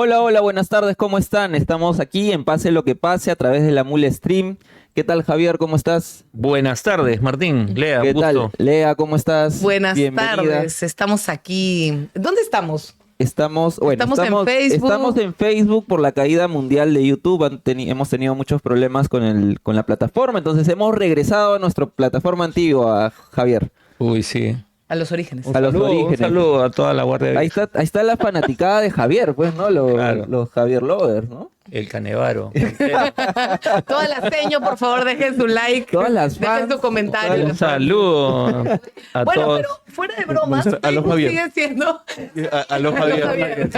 Hola, hola, buenas tardes, ¿cómo están? Estamos aquí en Pase lo que pase a través de la Mule Stream. ¿Qué tal, Javier? ¿Cómo estás? Buenas tardes, Martín. Lea, ¿Qué un tal, gusto. Lea? ¿Cómo estás? Buenas Bienvenida. tardes, estamos aquí. ¿Dónde estamos? Estamos, bueno, Estamos en estamos Facebook. en Facebook por la caída mundial de YouTube. Hemos tenido muchos problemas con la plataforma, entonces hemos regresado a nuestra plataforma antigua, Javier, Uy, sí. A los orígenes. a los Un orígenes. saludo a toda la Guardia Vieja. Ahí está la fanaticada de Javier, pues, ¿no? Claro. Los Javier Lovers, ¿no? El Canevaro. Todas las señas, por favor, dejen su like. Todas las dejen fans, su comentario. Un saludo a Bueno, todos. pero fuera de bromas, A los Facebook Javier. sigue siendo. A los Javier. Javier.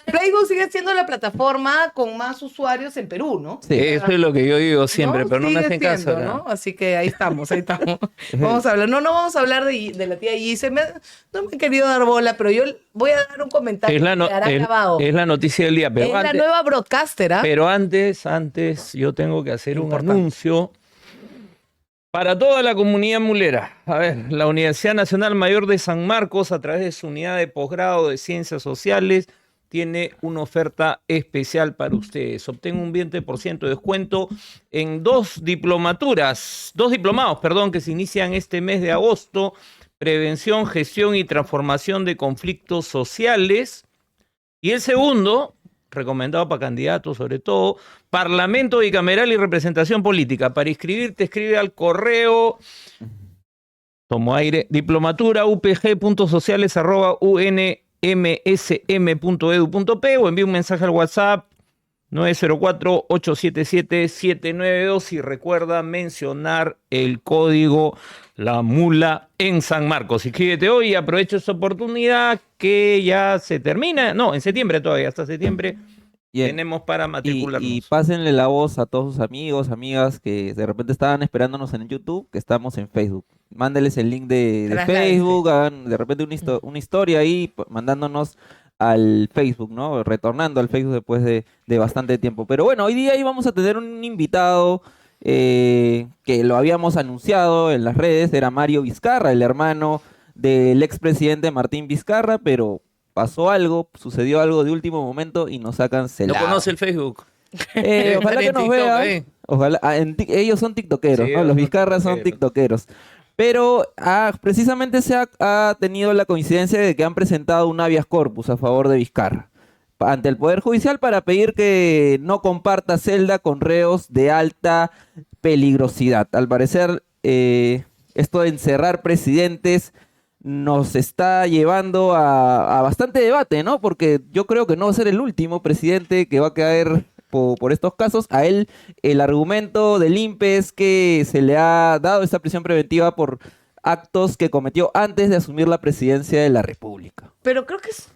Facebook sigue siendo la plataforma con más usuarios en Perú, ¿no? Sí. Eso es lo que yo digo siempre, pero no me Sigue hacen caso. siendo, ¿no? ¿no? Así que ahí estamos, ahí estamos. Vamos a hablar. No vamos a hablar de la tía Gise. No me he querido dar bola, pero yo voy a dar un comentario Es la, que quedará grabado. es la noticia del día. Pero Es la antes, nueva broadcaster, ¿ah? pero antes yo tengo que hacer un Importante. anuncio para toda la comunidad mulera. A ver, la Universidad Nacional Mayor de San Marcos, a través de su unidad de posgrado de Ciencias Sociales, tiene una oferta especial para ustedes. Obtengan un 20% de descuento en dos diplomados, perdón, que se inician este mes de agosto: Prevención, Gestión y Transformación de Conflictos Sociales. Y el segundo, recomendado para candidatos sobre todo, Parlamento Bicameral y Representación Política. Para inscribirte, escribe al correo, tomo aire, diplomaturaupg.sociales@unmsm.edu.p o envía un mensaje al WhatsApp 904-877-792 y recuerda mencionar el código La Mula en San Marcos. Inscríbete hoy y aprovecha esta oportunidad que ya se termina. No, en septiembre todavía, hasta septiembre Bien. tenemos para matricularnos. Y pásenle la voz a todos sus amigos, amigas que de repente estaban esperándonos en YouTube, que estamos en Facebook. Mándeles el link de Facebook, hagan de repente una historia ahí, mandándonos al Facebook, ¿no? Retornando al Facebook después de bastante tiempo. Pero bueno, hoy día íbamos a tener un invitado que lo habíamos anunciado en las redes, era Mario Vizcarra, el hermano del expresidente Martín Vizcarra, pero pasó algo, sucedió algo de último momento y nos ha ¿No cancelado. conoce el Facebook? Ojalá que En nos TikTok, vea. Ojalá, ellos son tiktokeros, Sí, ¿no? Los son Vizcarras son tiktokeros. Pero precisamente ha tenido la coincidencia de que han presentado un habeas corpus a favor de Vizcarra ante el Poder Judicial para pedir que no comparta celda con reos de alta peligrosidad. Al parecer, esto de encerrar presidentes nos está llevando a bastante debate, ¿no? Porque yo creo que no va a ser el último presidente que va a caer por estos casos. A él el argumento del INPE es que se le ha dado esta prisión preventiva por actos que cometió antes de asumir la presidencia de la República. Pero creo que es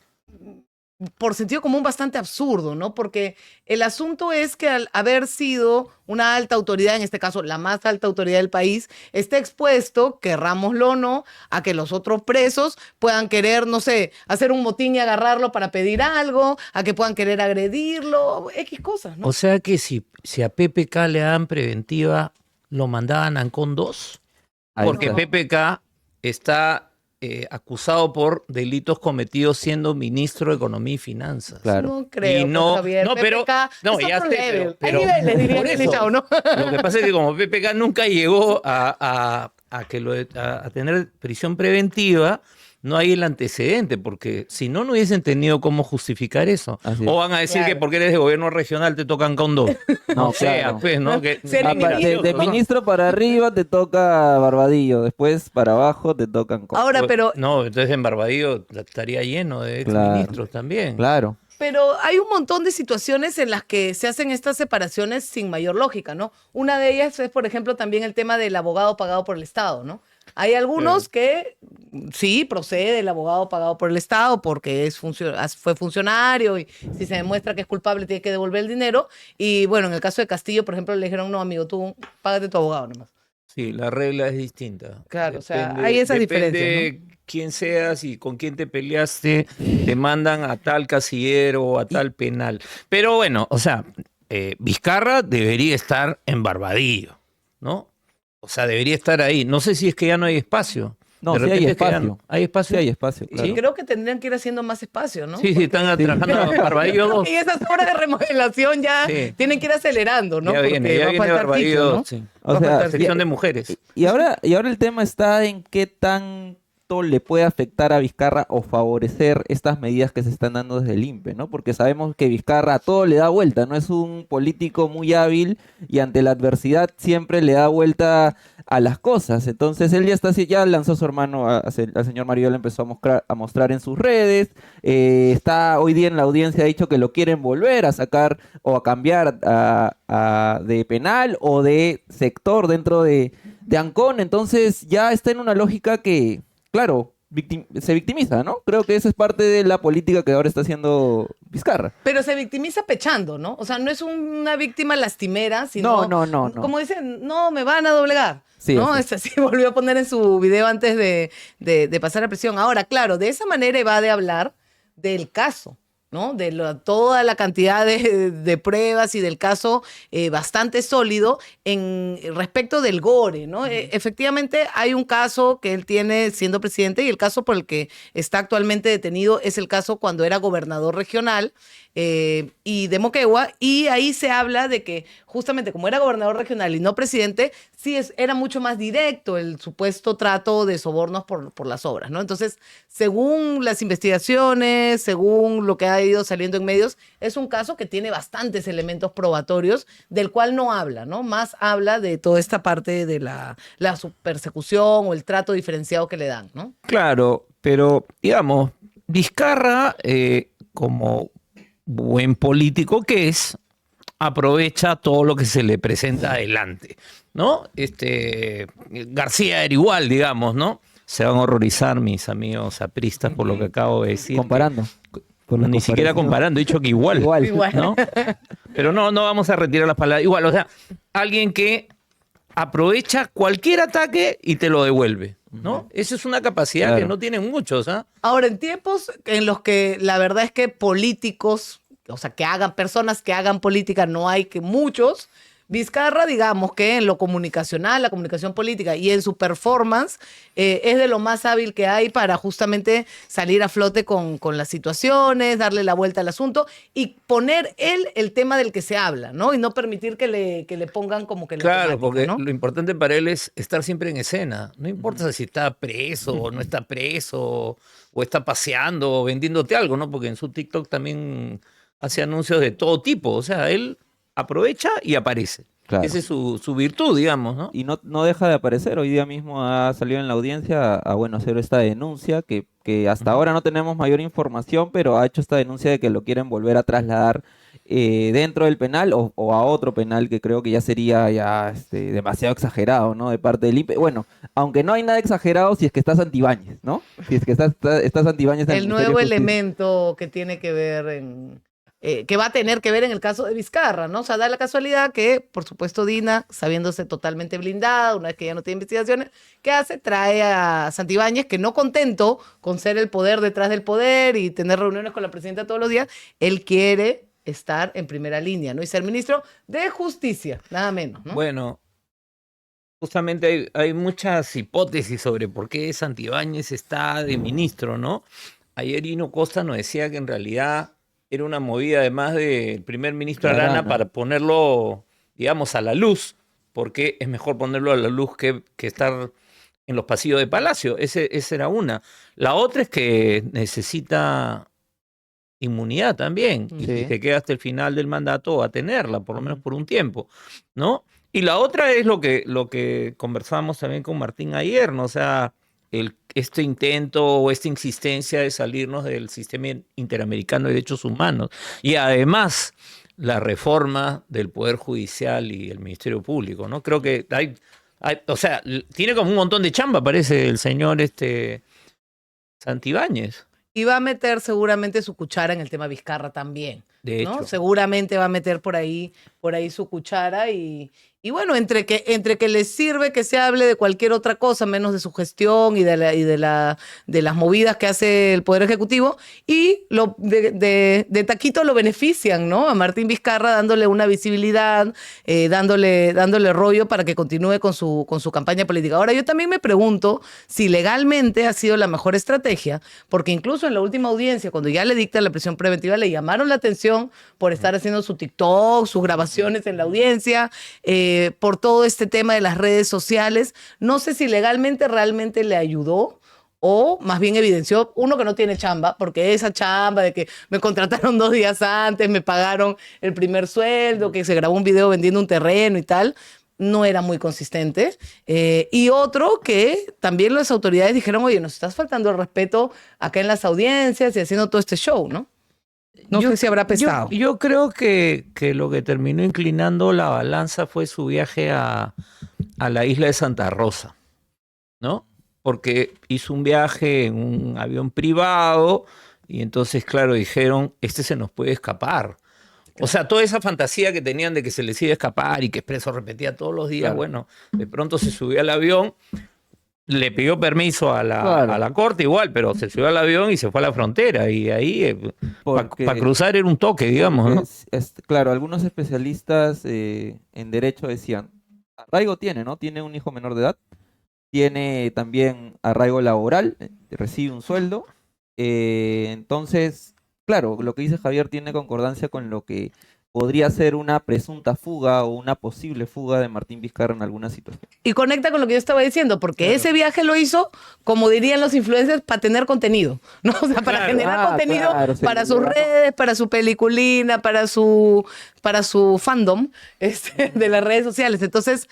por sentido común bastante absurdo, ¿no? Porque el asunto es que al haber sido una alta autoridad, en este caso la más alta autoridad del país, está expuesto, querrámoslo o no, a que los otros presos puedan querer, no sé, hacer un motín y agarrarlo para pedir algo, a que puedan querer agredirlo, X cosas, ¿no? O sea que si a PPK le dan preventiva, ¿lo mandaban a Ancón 2? Ahí Porque está. PPK está acusado por delitos cometidos siendo ministro de Economía y Finanzas. Claro. No creo, Y no, pues, Javier. no, pero- PPK no, es ya otro sé, level. pero- Hay niveles, diría por Kelly eso. Chao, ¿no? Lo que pasa es que como PPK nunca llegó a tener prisión preventiva, no hay el antecedente, porque si no, no hubiesen tenido cómo justificar eso. Así es. O van a decir Claro. que porque eres de gobierno regional te tocan con dos. No, O sea, claro. pues, ¿no? Que, Ser Ah, ministro, de ¿no? ministro para arriba te toca Barbadillo, después para abajo te tocan Ahora, pero No, entonces en Barbadillo estaría lleno de Claro. exministros también. Claro. Pero hay un montón de situaciones en las que se hacen estas separaciones sin mayor lógica, ¿no? Una de ellas es, por ejemplo, también el tema del abogado pagado por el Estado, ¿no? Hay algunos que sí procede el abogado pagado por el Estado porque fue funcionario y si se demuestra que es culpable tiene que devolver el dinero. Y bueno, en el caso de Castillo, por ejemplo, le dijeron, no, amigo, tú págate tu abogado nomás. Sí, la regla es distinta. Claro, o sea, hay esas diferencias, Depende quién seas y con quién te peleaste, te mandan a tal casillero o a tal penal. Pero bueno, o sea, Vizcarra debería estar en Barbadillo, ¿no? O sea, debería estar ahí. No sé si es que ya no hay espacio. No, De sí hay repente espacio. ¿Hay espacio? Sí hay espacio, Y claro. creo que tendrían que ir haciendo más espacio, ¿no? Sí, están trabajando Barbadillo 2. Y esas obras de remodelación ya Sí. tienen que ir acelerando, ¿no? Ya Porque viene va a faltar Barbadillo sitio, ¿no? 2, sí. O Va a sea, faltar La sección sitio. de mujeres. Y ahora el tema está en qué tanto le puede afectar a Vizcarra o favorecer estas medidas que se están dando desde el INPE, ¿no? Porque sabemos que Vizcarra a todo le da vuelta, no es un político muy hábil y ante la adversidad siempre le da vuelta a las cosas. Entonces él ya está así, ya lanzó a su hermano, al señor Mario, le empezó a mostrar en sus redes, está hoy día en la audiencia, ha dicho que lo quieren volver a sacar o a cambiar de penal o de sector dentro de Ancón, entonces ya está en una lógica que, claro, se victimiza, ¿no? Creo que esa es parte de la política que ahora está haciendo Vizcarra. Pero se victimiza pechando, ¿no? O sea, no es una víctima lastimera, sino... No. Como dicen, no, me van a doblegar. Sí, ¿no? así. Es así, volvió a poner en su video antes de pasar a prisión. Ahora, claro, de esa manera va de hablar del caso, ¿no? Toda la cantidad de pruebas y del caso bastante sólido respecto del Gore, ¿no? Efectivamente, hay un caso que él tiene siendo presidente y el caso por el que está actualmente detenido es el caso cuando era gobernador regional y de Moquegua, y ahí se habla de que justamente como era gobernador regional y no presidente, sí era mucho más directo el supuesto trato de sobornos por las obras, ¿no? Entonces, según las investigaciones, según lo que ha ido saliendo en medios, es un caso que tiene bastantes elementos probatorios, del cual no habla, ¿no? Más habla de toda esta parte de la persecución o el trato diferenciado que le dan, ¿no? Claro, pero digamos, Vizcarra, como buen político que es, aprovecha todo lo que se le presenta adelante, ¿no? García era igual, digamos, ¿no? Se van a horrorizar mis amigos apristas por lo que acabo de decir. Comparando. Por la Ni siquiera comparación. comparando, he dicho que igual. Igual. ¿no? Pero no vamos a retirar las palabras. Igual, o sea, alguien que aprovecha cualquier ataque y te lo devuelve, ¿no? Esa es una capacidad Claro. que no tienen muchos, ¿ah? Ahora, en tiempos en los que la verdad es que políticos, o sea, personas que hagan política, no hay que muchos, Vizcarra, digamos que en lo comunicacional, la comunicación política y en su performance, es de lo más hábil que hay para justamente salir a flote con las situaciones, darle la vuelta al asunto y poner él el tema del que se habla, ¿no? Y no permitir que le pongan como que la Claro, temática, porque ¿no? lo importante para él es estar siempre en escena. No importa si está preso o no está preso, o está paseando o vendiéndote algo, ¿no? Porque en su TikTok también hace anuncios de todo tipo. O sea, él aprovecha y aparece. Claro. Esa es su virtud, digamos, ¿no? Y no deja de aparecer. Hoy día mismo ha salido en la audiencia bueno, hacer esta denuncia que hasta ahora no tenemos mayor información, pero ha hecho esta denuncia de que lo quieren volver a trasladar dentro del penal o a otro penal que creo que ya sería demasiado exagerado, ¿no? De parte del INPE. Bueno, aunque no hay nada exagerado si es que estás Santibáñez, ¿no? Si es que estás Santibáñez en El Ministerio nuevo de Justicia. elemento que tiene que ver que va a tener que ver en el caso de Vizcarra, ¿no? O sea, da la casualidad que, por supuesto, Dina, sabiéndose totalmente blindada, una vez que ya no tiene investigaciones, ¿qué hace? Trae a Santibáñez, que no contento con ser el poder detrás del poder y tener reuniones con la presidenta todos los días, él quiere estar en primera línea, ¿no? Y ser ministro de Justicia, nada menos, ¿no? Bueno, justamente hay muchas hipótesis sobre por qué Santibáñez está de ministro, ¿no? Ayer Hino Costa nos decía que en realidad era una movida además del primer ministro De Arana Arana. para ponerlo, digamos, a la luz, porque es mejor ponerlo a la luz que estar en los pasillos de Palacio. Esa era una. La otra es que necesita inmunidad también, y Sí. si te queda hasta el final del mandato a tenerla, por lo menos por un tiempo, ¿no? Y la otra es lo que conversábamos también con Martín ayer, ¿no? O sea, este intento o esta insistencia de salirnos del sistema interamericano de derechos humanos. Y además, la reforma del Poder Judicial y el Ministerio Público, ¿no? Creo que o sea, tiene como un montón de chamba, parece el señor Santibáñez. Y va a meter seguramente su cuchara en el tema Vizcarra también. De ¿no? hecho. Seguramente va a meter por ahí su cuchara y Y bueno, entre que les sirve que se hable de cualquier otra cosa, menos de su gestión y de las movidas que hace el Poder Ejecutivo, y de taquito lo benefician, ¿no? A Martín Vizcarra dándole una visibilidad, dándole rollo para que continúe con su campaña política. Ahora, yo también me pregunto si legalmente ha sido la mejor estrategia, porque incluso en la última audiencia, cuando ya le dictan la prisión preventiva, le llamaron la atención por estar haciendo su TikTok, sus grabaciones en la audiencia, por todo este tema de las redes sociales. No sé si legalmente realmente le ayudó o más bien evidenció, uno, que no tiene chamba, porque esa chamba de que me contrataron 2 días antes, me pagaron el primer sueldo, que se grabó un video vendiendo un terreno y tal, no era muy consistente. Y otro, que también las autoridades dijeron, oye, nos estás faltando el respeto acá en las audiencias y haciendo todo este show, ¿no? No sé si habrá pesado. Yo creo que lo que terminó inclinando la balanza fue su viaje a la isla de Santa Rosa, ¿no? Porque hizo un viaje en un avión privado y entonces, claro, dijeron, este se nos puede escapar. O sea, toda esa fantasía que tenían de que se les iba a escapar y que Expreso repetía todos los días, Claro. bueno, de pronto se subió al avión, le pidió permiso a la corte igual, pero se subió al avión y se fue a la frontera. Y ahí, Porque- para cruzar era un toque, digamos, ¿no? Claro, algunos especialistas en derecho decían, arraigo tiene, ¿no? Tiene un hijo menor de edad, tiene también arraigo laboral, recibe un sueldo. Entonces, claro, lo que dice Javier tiene concordancia con lo que podría ser una presunta fuga o una posible fuga de Martín Vizcarra en alguna situación. Y conecta con lo que yo estaba diciendo, porque Claro. ese viaje lo hizo, como dirían los influencers, para tener contenido, ¿no? O sea, para Claro. generar contenido Claro, para se sus le ganó. redes, para su peliculina, para su fandom de las redes sociales. Entonces,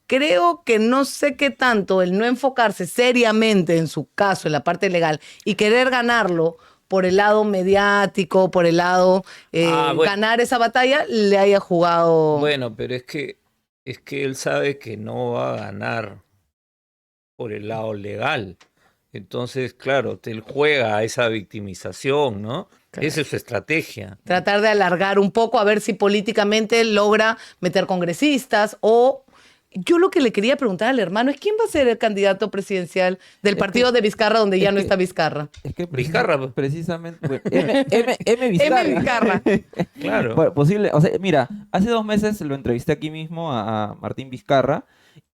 creo que no sé qué tanto el no enfocarse seriamente en su caso, en la parte legal, y querer ganarlo por el lado mediático, por el lado Bueno. ganar esa batalla, le haya jugado. Bueno, pero es que él sabe que no va a ganar por el lado legal. Entonces, claro, él juega a esa victimización, ¿no? Claro. Esa es su estrategia. Tratar de alargar un poco a ver si políticamente logra meter congresistas o... Yo lo que le quería preguntar al hermano es quién va a ser el candidato presidencial del partido de Vizcarra donde ya no está Vizcarra. Es que Vizcarra, pues. precisamente, bueno, M. Vizcarra. M. Vizcarra. Claro. Bueno, posible, o sea, mira, hace 2 meses lo entrevisté aquí mismo a Martín Vizcarra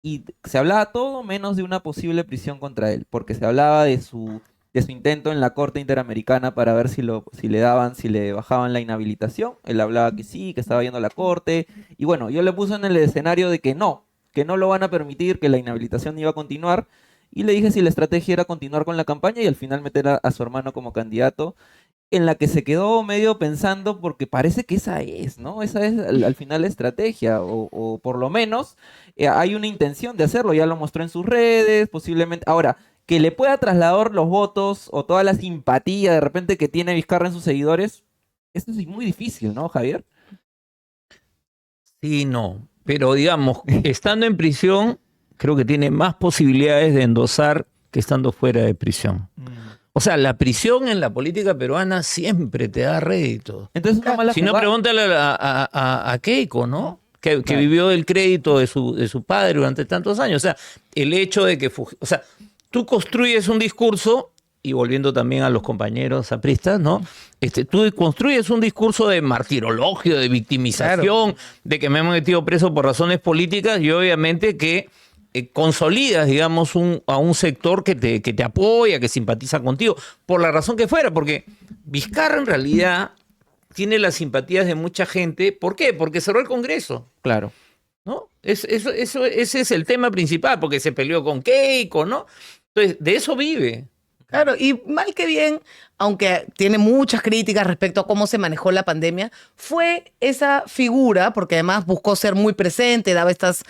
y se hablaba todo menos de una posible prisión contra él, porque se hablaba de su intento en la Corte Interamericana para ver si le bajaban la inhabilitación. Él hablaba que sí, que estaba yendo a la Corte, y bueno, yo le puse en el escenario de que no lo van a permitir, que la inhabilitación iba a continuar, y le dije si la estrategia era continuar con la campaña y al final meter a su hermano como candidato, en la que se quedó medio pensando porque parece que esa es, ¿no? Esa es al final la estrategia, o por lo menos hay una intención de hacerlo, ya lo mostró en sus redes, posiblemente. Ahora, que le pueda trasladar los votos o toda la simpatía de repente que tiene Vizcarra en sus seguidores, esto es muy difícil, ¿no, Javier? Sí, no. Pero digamos, estando en prisión, creo que tiene más posibilidades de endosar que estando fuera de prisión. O sea, la prisión en la política peruana siempre te da rédito. Entonces una mala Si no, jugada. pregúntale a Keiko, ¿no? Que Claro. vivió del crédito de su padre durante tantos años. O sea, el hecho de que... O sea, tú construyes un discurso, y volviendo también a los compañeros apristas, ¿no? Tú construyes un discurso de martirologio, de victimización, de que me han metido preso por razones políticas, y obviamente que consolidas, digamos, a un sector que te apoya, que simpatiza contigo, por la razón que fuera, porque Vizcarra en realidad tiene las simpatías de mucha gente. ¿Por qué? Porque cerró el Congreso, Claro. ¿no? Ese es el tema principal, porque se peleó con Keiko, ¿no? Entonces, de eso vive. Claro, y mal que bien, aunque tiene muchas críticas respecto a cómo se manejó la pandemia, fue esa figura, porque además buscó ser muy presente, daba estas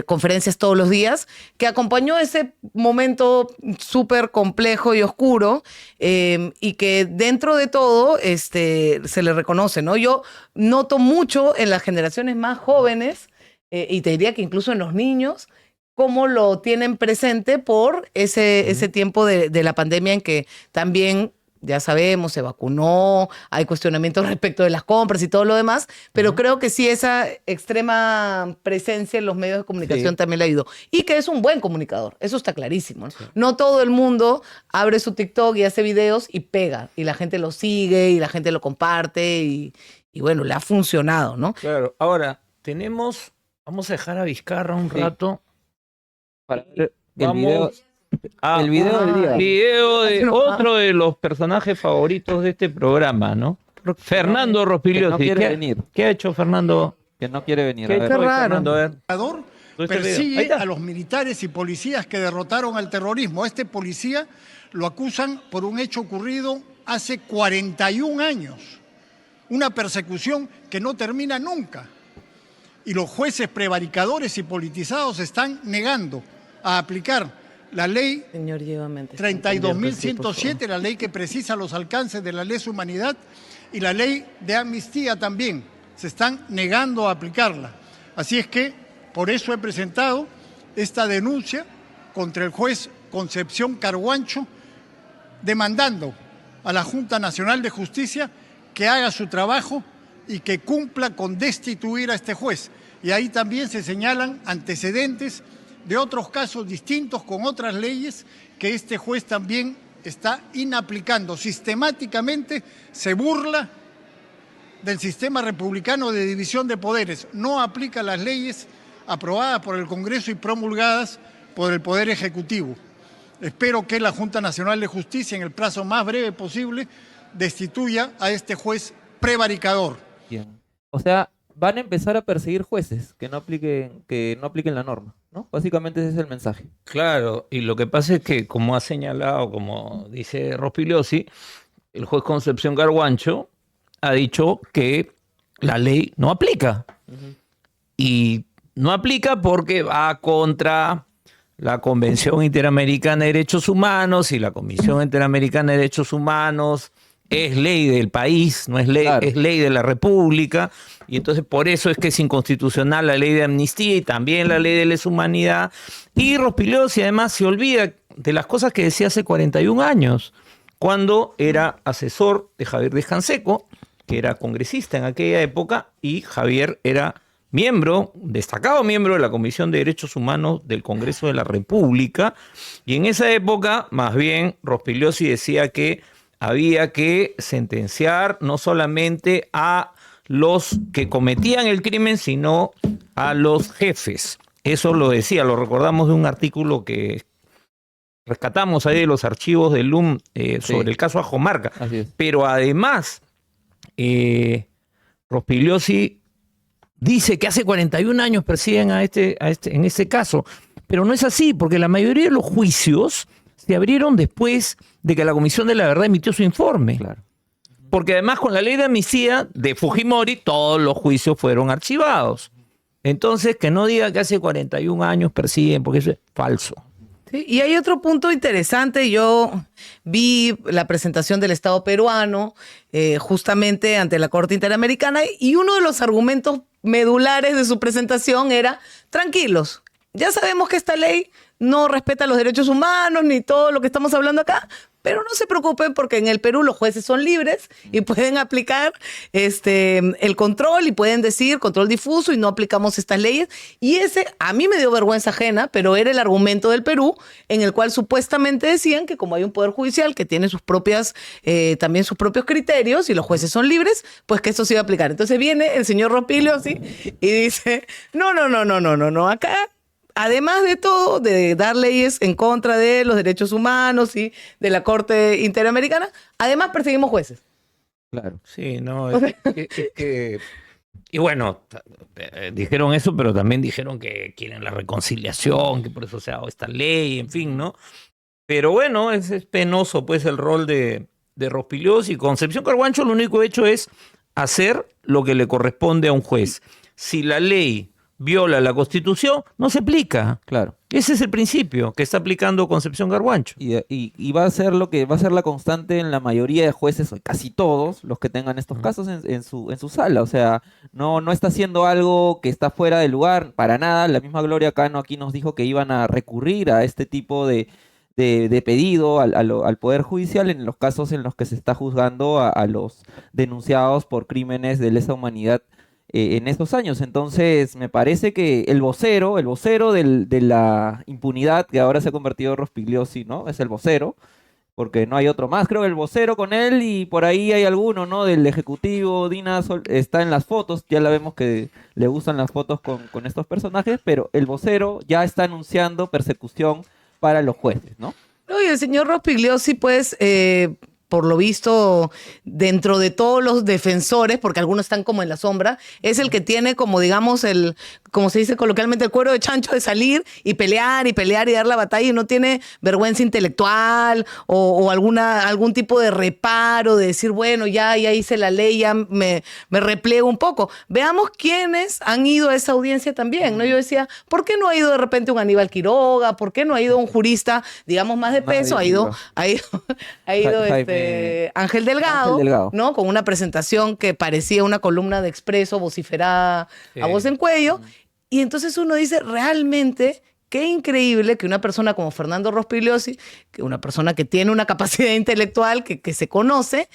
conferencias todos los días, que acompañó ese momento súper complejo y oscuro, y que dentro de todo se le reconoce, ¿no? Yo noto mucho en las generaciones más jóvenes, y te diría que incluso en los niños, cómo lo tienen presente por ese tiempo de la pandemia en que también ya sabemos, se vacunó, hay cuestionamientos respecto de las compras y todo lo demás, pero creo que sí esa extrema presencia en los medios de comunicación Sí. también le ayudó. Y que es un buen comunicador, eso está clarísimo, ¿no? No todo el mundo abre su TikTok y hace videos y pega, y la gente lo sigue, y la gente lo comparte, y bueno, le ha funcionado, ¿no? Claro, ahora vamos a dejar a Vizcarra un Sí. rato. Para ver el Vamos video, a el video del día. video de No. otro de los personajes favoritos de este programa, ¿no? Fernando Que Rospigliosi. no quiere venir. ¿Qué ha hecho Fernando? Que no quiere venir. ¿Qué A ha ver. hecho hoy, raro. Fernando? A ver. Dictador ¿Dónde está el video? Ahí persigue está. a los militares y policías que derrotaron al terrorismo. A este policía lo acusan por un hecho ocurrido hace 41 años. Una persecución que no termina nunca. Y los jueces prevaricadores y politizados están negando a aplicar la ley Señor, llévame. 32.107, la ley que precisa los alcances de la lesa humanidad, y la ley de amnistía también. Se están negando a aplicarla. Así es que por eso he presentado esta denuncia contra el juez Concepción Carguancho, demandando a la Junta Nacional de Justicia que haga su trabajo y que cumpla con destituir a este juez. Y ahí también se señalan antecedentes de otros casos distintos con otras leyes que este juez también está inaplicando. Sistemáticamente se burla del sistema republicano de división de poderes. No aplica las leyes aprobadas por el Congreso y promulgadas por el Poder Ejecutivo. Espero que la Junta Nacional de Justicia, en el plazo más breve posible, destituya a este juez prevaricador. Bien. O sea, van a empezar a perseguir jueces que no apliquen la norma, ¿no? Básicamente ese es el mensaje. Claro, y lo que pasa es que, como ha señalado, como dice Rospigliosi, el juez Concepción Carguancho ha dicho que la ley no aplica. Y no aplica porque va contra la Convención Interamericana de Derechos Humanos, y la Comisión Interamericana de Derechos Humanos es ley del país, no es ley, Claro. es ley de la República, y entonces por eso es que es inconstitucional la ley de amnistía y también la ley de lesa humanidad. Y Rospigliosi además se olvida de las cosas que decía hace 41 años, cuando era asesor de Javier Díaz Canseco, que era congresista en aquella época, y Javier era destacado miembro de la Comisión de Derechos Humanos del Congreso de la República, y en esa época, más bien, Rospigliosi decía que había que sentenciar no solamente a los que cometían el crimen, sino a los jefes. Eso lo decía, lo recordamos de un artículo que rescatamos ahí de los archivos del LUM sobre el caso Ajomarca. Así es. Pero además, Rospigliosi dice que hace 41 años persiguen en este caso, pero no es así, porque la mayoría de los juicios se abrieron después de que la Comisión de la Verdad emitió su informe. Claro. Porque además con la ley de amnistía de Fujimori todos los juicios fueron archivados. Entonces, que no diga que hace 41 años persiguen, porque eso es falso. Sí, y hay otro punto interesante. Yo vi la presentación del Estado peruano justamente ante la Corte Interamericana, y uno de los argumentos medulares de su presentación era: tranquilos, ya sabemos que esta ley no respeta los derechos humanos ni todo lo que estamos hablando acá, pero no se preocupen porque en el Perú los jueces son libres y pueden aplicar el control, y pueden decir control difuso y no aplicamos estas leyes. Y ese a mí me dio vergüenza ajena, pero era el argumento del Perú, en el cual supuestamente decían que como hay un poder judicial que tiene también sus propios criterios y los jueces son libres, pues que esto se iba a aplicar. Entonces viene el señor Rospigliosi y dice: no, acá, además de todo, de dar leyes en contra de los derechos humanos y de la Corte Interamericana, además perseguimos jueces. Claro. Sí, no, es que y bueno, dijeron eso, pero también dijeron que quieren la reconciliación, que por eso se ha dado esta ley, en fin, ¿no? Pero bueno, es penoso pues el rol de Rospigliosi. Concepción Carguancho lo único hecho es hacer lo que le corresponde a un juez. Si la ley viola la Constitución, no se aplica. Claro. Ese es el principio que está aplicando Concepción Carguancho. Y va a ser lo que va a ser la constante en la mayoría de jueces, o casi todos los que tengan estos casos en su sala. O sea, no está haciendo algo que está fuera de lugar para nada. La misma Gloria Cano aquí nos dijo que iban a recurrir a este tipo de de pedido al Poder Judicial en los casos en los que se está juzgando a los denunciados por crímenes de lesa humanidad en estos años. Entonces, me parece que el vocero de la impunidad, que ahora se ha convertido Rospigliosi, ¿no? Es el vocero, porque no hay otro más. Creo que el vocero con él y por ahí hay alguno, ¿no? Del Ejecutivo, está en las fotos, ya la vemos que le gustan las fotos con estos personajes, pero el vocero ya está anunciando persecución para los jueces, ¿no? No, y el señor Rospigliosi, pues, por lo visto, dentro de todos los defensores, porque algunos están como en la sombra, es el que tiene como, digamos, como se dice coloquialmente, el cuero de chancho de salir y pelear y dar la batalla y no tiene vergüenza intelectual o algún tipo de reparo de decir, bueno, ya hice la ley, ya me repliego un poco. Veamos quiénes han ido a esa audiencia también, ¿no? Yo decía, ¿por qué no ha ido de repente un Aníbal Quiroga? ¿Por qué no ha ido un jurista, digamos, más de peso? Ha ido Ángel Delgado, ¿no? Con una presentación que parecía una columna de Expreso vociferada a voz en cuello. Y entonces uno dice, realmente, qué increíble que una persona como Fernando Rospigliosi, que una persona que tiene una capacidad intelectual, que se conoce,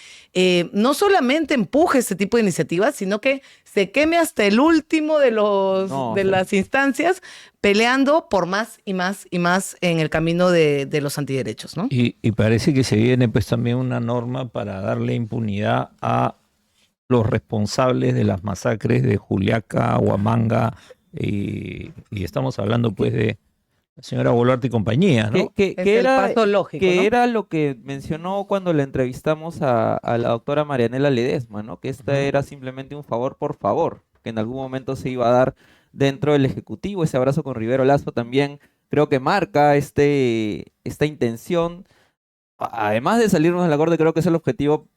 no solamente empuje este tipo de iniciativas, sino que se queme hasta el último de las instancias, peleando por más y más y más en el camino de los antiderechos, ¿no? Y parece que se viene pues también una norma para darle impunidad a los responsables de las masacres de Juliaca, Huamanga, y estamos hablando pues de la señora Boluarte y compañía, ¿no? Que el paso lógico, ¿no? era lo que mencionó cuando le entrevistamos a la doctora Marianela Ledesma, ¿no? Que era simplemente un favor por favor, que en algún momento se iba a dar dentro del Ejecutivo. Ese abrazo con Rivero Lazo también creo que marca esta intención. Además de salirnos de la Corte, creo que es el objetivo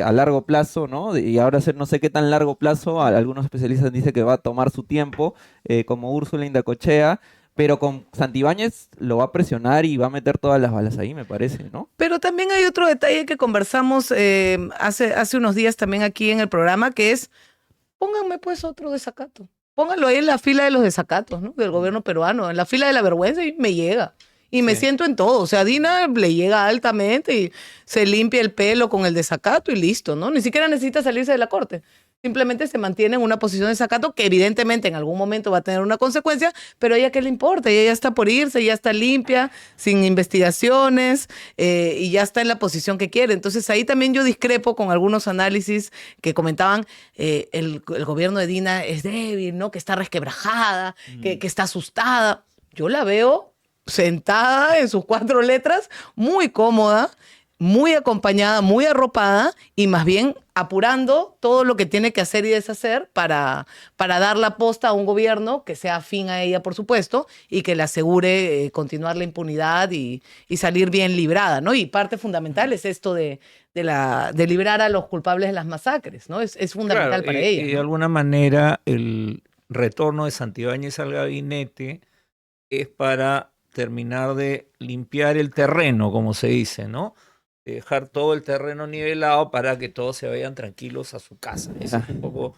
a largo plazo, ¿no? Y ahora no sé qué tan largo plazo, algunos especialistas dicen que va a tomar su tiempo, como Úrsula Indacochea, pero con Santibáñez lo va a presionar y va a meter todas las balas ahí, me parece, ¿no? Pero también hay otro detalle que conversamos hace unos días también aquí en el programa, que es, pónganme pues otro desacato. Pónganlo ahí en la fila de los desacatos, ¿no? Del gobierno peruano, en la fila de la vergüenza y me llega. Y me siento en todo. O sea, a Dina le llega altamente y se limpia el pelo con el desacato y listo, ¿no? Ni siquiera necesita salirse de la corte. Simplemente se mantiene en una posición de desacato que evidentemente en algún momento va a tener una consecuencia, pero a ella qué le importa, ella ya está por irse, ya está limpia, sin investigaciones y ya está en la posición que quiere. Entonces ahí también yo discrepo con algunos análisis que comentaban el gobierno de Dina es débil, ¿no? Que está resquebrajada, que está asustada. Yo la veo sentada en sus 4 letras, muy cómoda, muy acompañada, muy arropada y más bien apurando todo lo que tiene que hacer y deshacer para dar la posta a un gobierno que sea afín a ella, por supuesto, y que le asegure continuar la impunidad y salir bien librada, ¿no? Y parte fundamental es esto de librar a los culpables de las masacres, ¿no? Es fundamental para ella, y ¿no? de alguna manera el retorno de Santibáñez al gabinete es para terminar de limpiar el terreno, como se dice, ¿no? Dejar todo el terreno nivelado para que todos se vayan tranquilos a su casa. Ese es un poco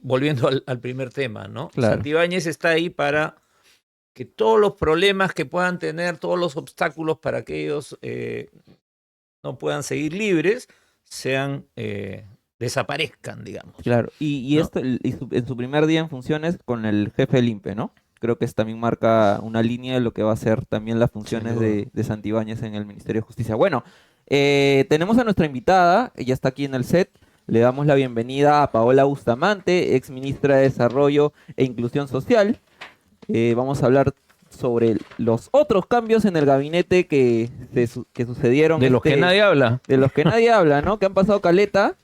volviendo al primer tema, ¿no? Claro. Santibáñez está ahí para que todos los problemas que puedan tener, todos los obstáculos para que ellos no puedan seguir libres, desaparezcan, digamos. Claro, y ¿no? en su primer día en funciones con el jefe del INPE, ¿no? Creo que también marca una línea de lo que va a ser también las funciones de Santibáñez en el Ministerio de Justicia. Bueno, tenemos a nuestra invitada, ella está aquí en el set. Le damos la bienvenida a Paola Bustamante, ex ministra de Desarrollo e Inclusión Social. Vamos a hablar sobre los otros cambios en el gabinete que sucedieron. De los que nadie habla. De los que nadie habla, ¿no? Que han pasado caleta.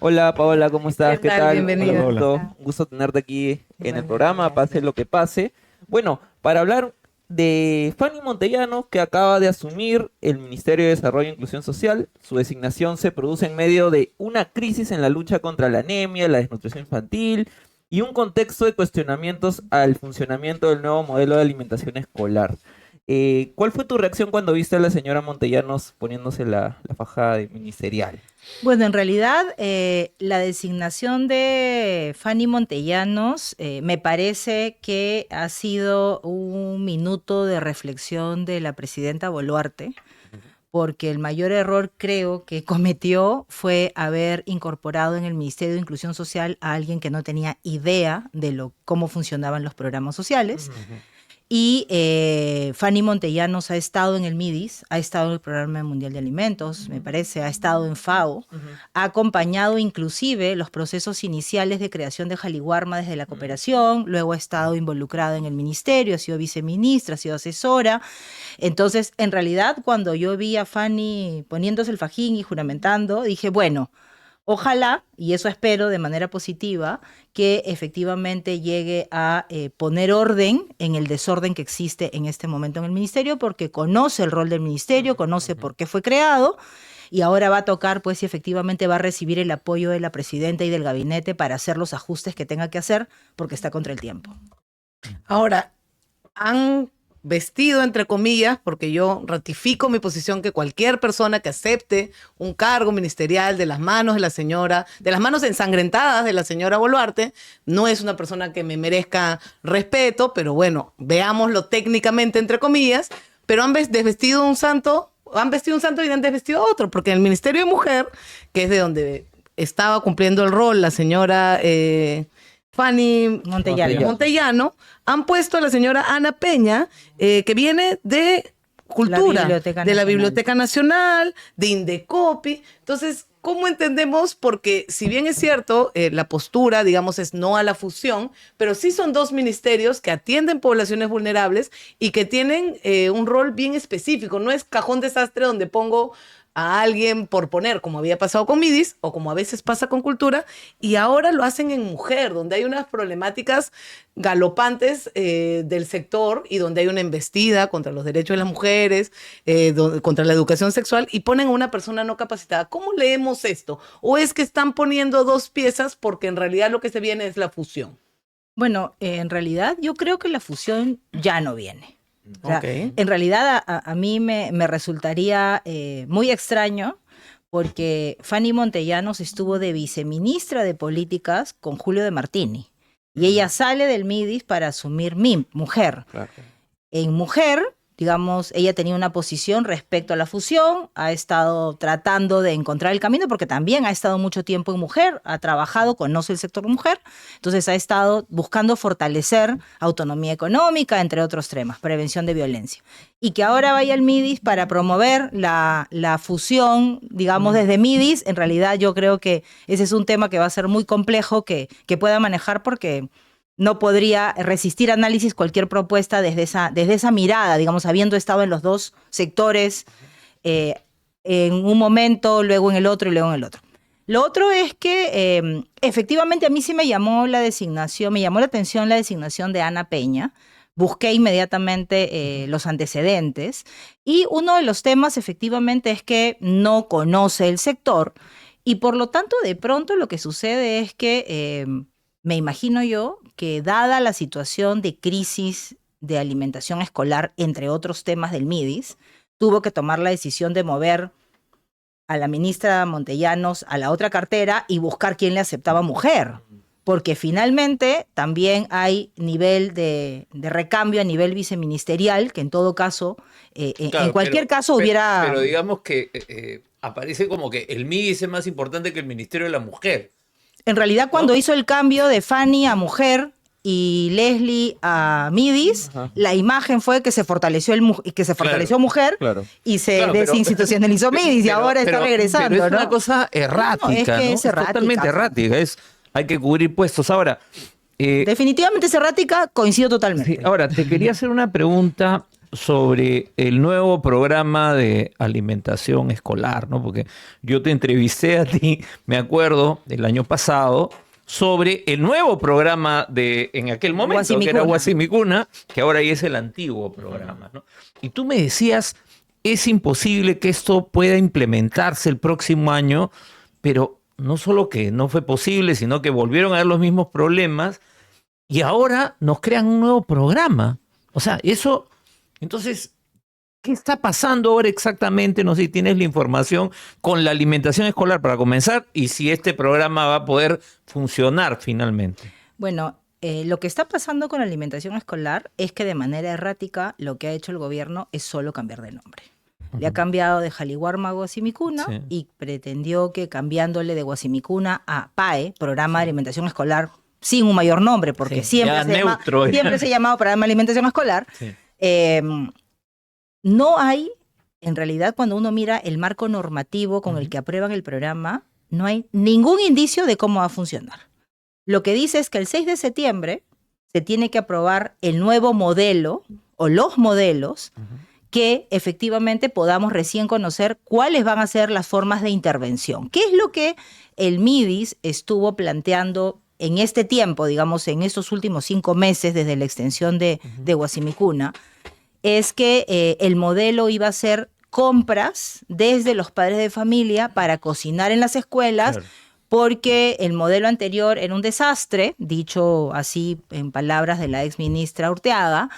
Hola Paola, ¿cómo estás? ¿Qué tal? Bienvenida. Un gusto tenerte aquí en el programa, pase lo que pase. Bueno, para hablar de Fanny Montellano, que acaba de asumir el Ministerio de Desarrollo e Inclusión Social. Su designación se produce en medio de una crisis en la lucha contra la anemia, la desnutrición infantil y un contexto de cuestionamientos al funcionamiento del nuevo modelo de alimentación escolar. ¿Cuál fue tu reacción cuando viste a la señora Montellanos poniéndose la faja de ministerial? Bueno, en realidad la designación de Fanny Montellanos me parece que ha sido un minuto de reflexión de la presidenta Boluarte, porque el mayor error creo que cometió fue haber incorporado en el Ministerio de Inclusión Social a alguien que no tenía idea de cómo funcionaban los programas sociales. Y Fanny Montellanos ha estado en el MIDIS, ha estado en el Programa Mundial de Alimentos, me parece, ha estado en FAO, ha acompañado inclusive los procesos iniciales de creación de Jaliwarma desde la cooperación, luego ha estado involucrada en el ministerio, ha sido viceministra, ha sido asesora. Entonces, en realidad, cuando yo vi a Fanny poniéndose el fajín y juramentando, dije, bueno, ojalá, y eso espero de manera positiva, que efectivamente llegue a poner orden en el desorden que existe en este momento en el ministerio, porque conoce el rol del ministerio, conoce por qué fue creado, y ahora va a tocar, pues, si efectivamente va a recibir el apoyo de la presidenta y del gabinete para hacer los ajustes que tenga que hacer, porque está contra el tiempo. Ahora, han vestido, entre comillas, porque yo ratifico mi posición que cualquier persona que acepte un cargo ministerial de las manos de la señora, de las manos ensangrentadas de la señora Boluarte, no es una persona que me merezca respeto, pero bueno, veámoslo técnicamente, entre comillas, pero han desvestido un santo, y han desvestido a otro, porque en el Ministerio de Mujer, que es de donde estaba cumpliendo el rol la señora Fanny Montellano, han puesto a la señora Ana Peña, que viene de Cultura, de la Biblioteca Nacional, de Indecopi. Entonces, ¿cómo entendemos? Porque si bien es cierto, la postura, digamos, es no a la fusión, pero sí son dos ministerios que atienden poblaciones vulnerables y que tienen un rol bien específico. No es cajón desastre donde pongo a alguien por poner, como había pasado con MIDIS o como a veces pasa con Cultura, y ahora lo hacen en Mujer, donde hay unas problemáticas galopantes del sector y donde hay una embestida contra los derechos de las mujeres, contra la educación sexual, y ponen a una persona no capacitada. ¿Cómo leemos esto? ¿O es que están poniendo dos piezas porque en realidad lo que se viene es la fusión? Bueno, en realidad yo creo que la fusión ya no viene. O sea, en realidad a mí me resultaría muy extraño porque Fanny Montellanos estuvo de viceministra de Políticas con Julio de Martini y ella sale del MIDIS para asumir Mujer. Claro. En Mujer, digamos, ella tenía una posición respecto a la fusión, ha estado tratando de encontrar el camino porque también ha estado mucho tiempo en Mujer, ha trabajado, conoce el sector Mujer, entonces ha estado buscando fortalecer autonomía económica, entre otros temas, prevención de violencia. Y que ahora vaya al MIDIS para promover la fusión, digamos, desde MIDIS, en realidad yo creo que ese es un tema que va a ser muy complejo que pueda manejar porque no podría resistir análisis cualquier propuesta desde esa mirada, digamos, habiendo estado en los dos sectores en un momento, luego en el otro y luego en el otro. Lo otro es que efectivamente a mí sí me llamó la atención la designación de Ana Peña. Busqué inmediatamente los antecedentes y uno de los temas efectivamente es que no conoce el sector y por lo tanto de pronto lo que sucede es que me imagino yo que dada la situación de crisis de alimentación escolar, entre otros temas del MIDIS, tuvo que tomar la decisión de mover a la ministra Montellanos a la otra cartera y buscar quién le aceptaba Mujer, porque finalmente también hay nivel de recambio a nivel viceministerial, que en todo caso, claro, en cualquier caso hubiera... Pero digamos que aparece como que el MIDIS es más importante que el Ministerio de la Mujer. En realidad, cuando hizo el cambio de Fanny a Mujer y Leslie a MIDIS, la imagen fue que se fortalleció Mujer claro. y se desinstitucionalizó MIDIS y ahora está regresando. Pero es ¿no? una cosa errática, es que ¿no? es errática. Totalmente errática. Hay que cubrir puestos. Ahora, definitivamente es errática, coincido totalmente. Sí, ahora, te quería hacer una pregunta sobre el nuevo programa de alimentación escolar, ¿no? Porque yo te entrevisté a ti, me acuerdo, el año pasado, sobre el nuevo programa en aquel momento, que era Guasimicuna, que ahora ya es el antiguo programa, ¿no? Y tú me decías, es imposible que esto pueda implementarse el próximo año, pero no solo que no fue posible, sino que volvieron a haber los mismos problemas y ahora nos crean un nuevo programa. O sea, eso... Entonces, ¿Qué está pasando ahora exactamente? No sé si tienes la información con la alimentación escolar para comenzar y si este programa va a poder funcionar finalmente. Bueno, lo que está pasando con la alimentación escolar es que de manera errática lo que ha hecho el gobierno es solo cambiar de nombre. Le ha cambiado de Jaliwarma a Guasimicuna Sí. y pretendió que cambiéndole de Guasimicuna a PAE, Programa de Alimentación Escolar, sin un mayor nombre, porque Sí, ya neutro. siempre se ha llamado Programa de Alimentación Escolar, Sí. no hay, en realidad, cuando uno mira el marco normativo con el que aprueban el programa, no hay ningún indicio de cómo va a funcionar. Lo que dice es que el 6 de septiembre se tiene que aprobar el nuevo modelo o los modelos que efectivamente podamos recién conocer cuáles van a ser las formas de intervención. ¿Qué es lo que el MIDIS estuvo planteando en este tiempo, digamos, en estos últimos 5 meses desde la extensión de Guasimicuna? Es que el modelo iba a ser compras desde los padres de familia para cocinar en las escuelas, Claro. porque el modelo anterior era un desastre, dicho así en palabras de la ex ministra Urteaga,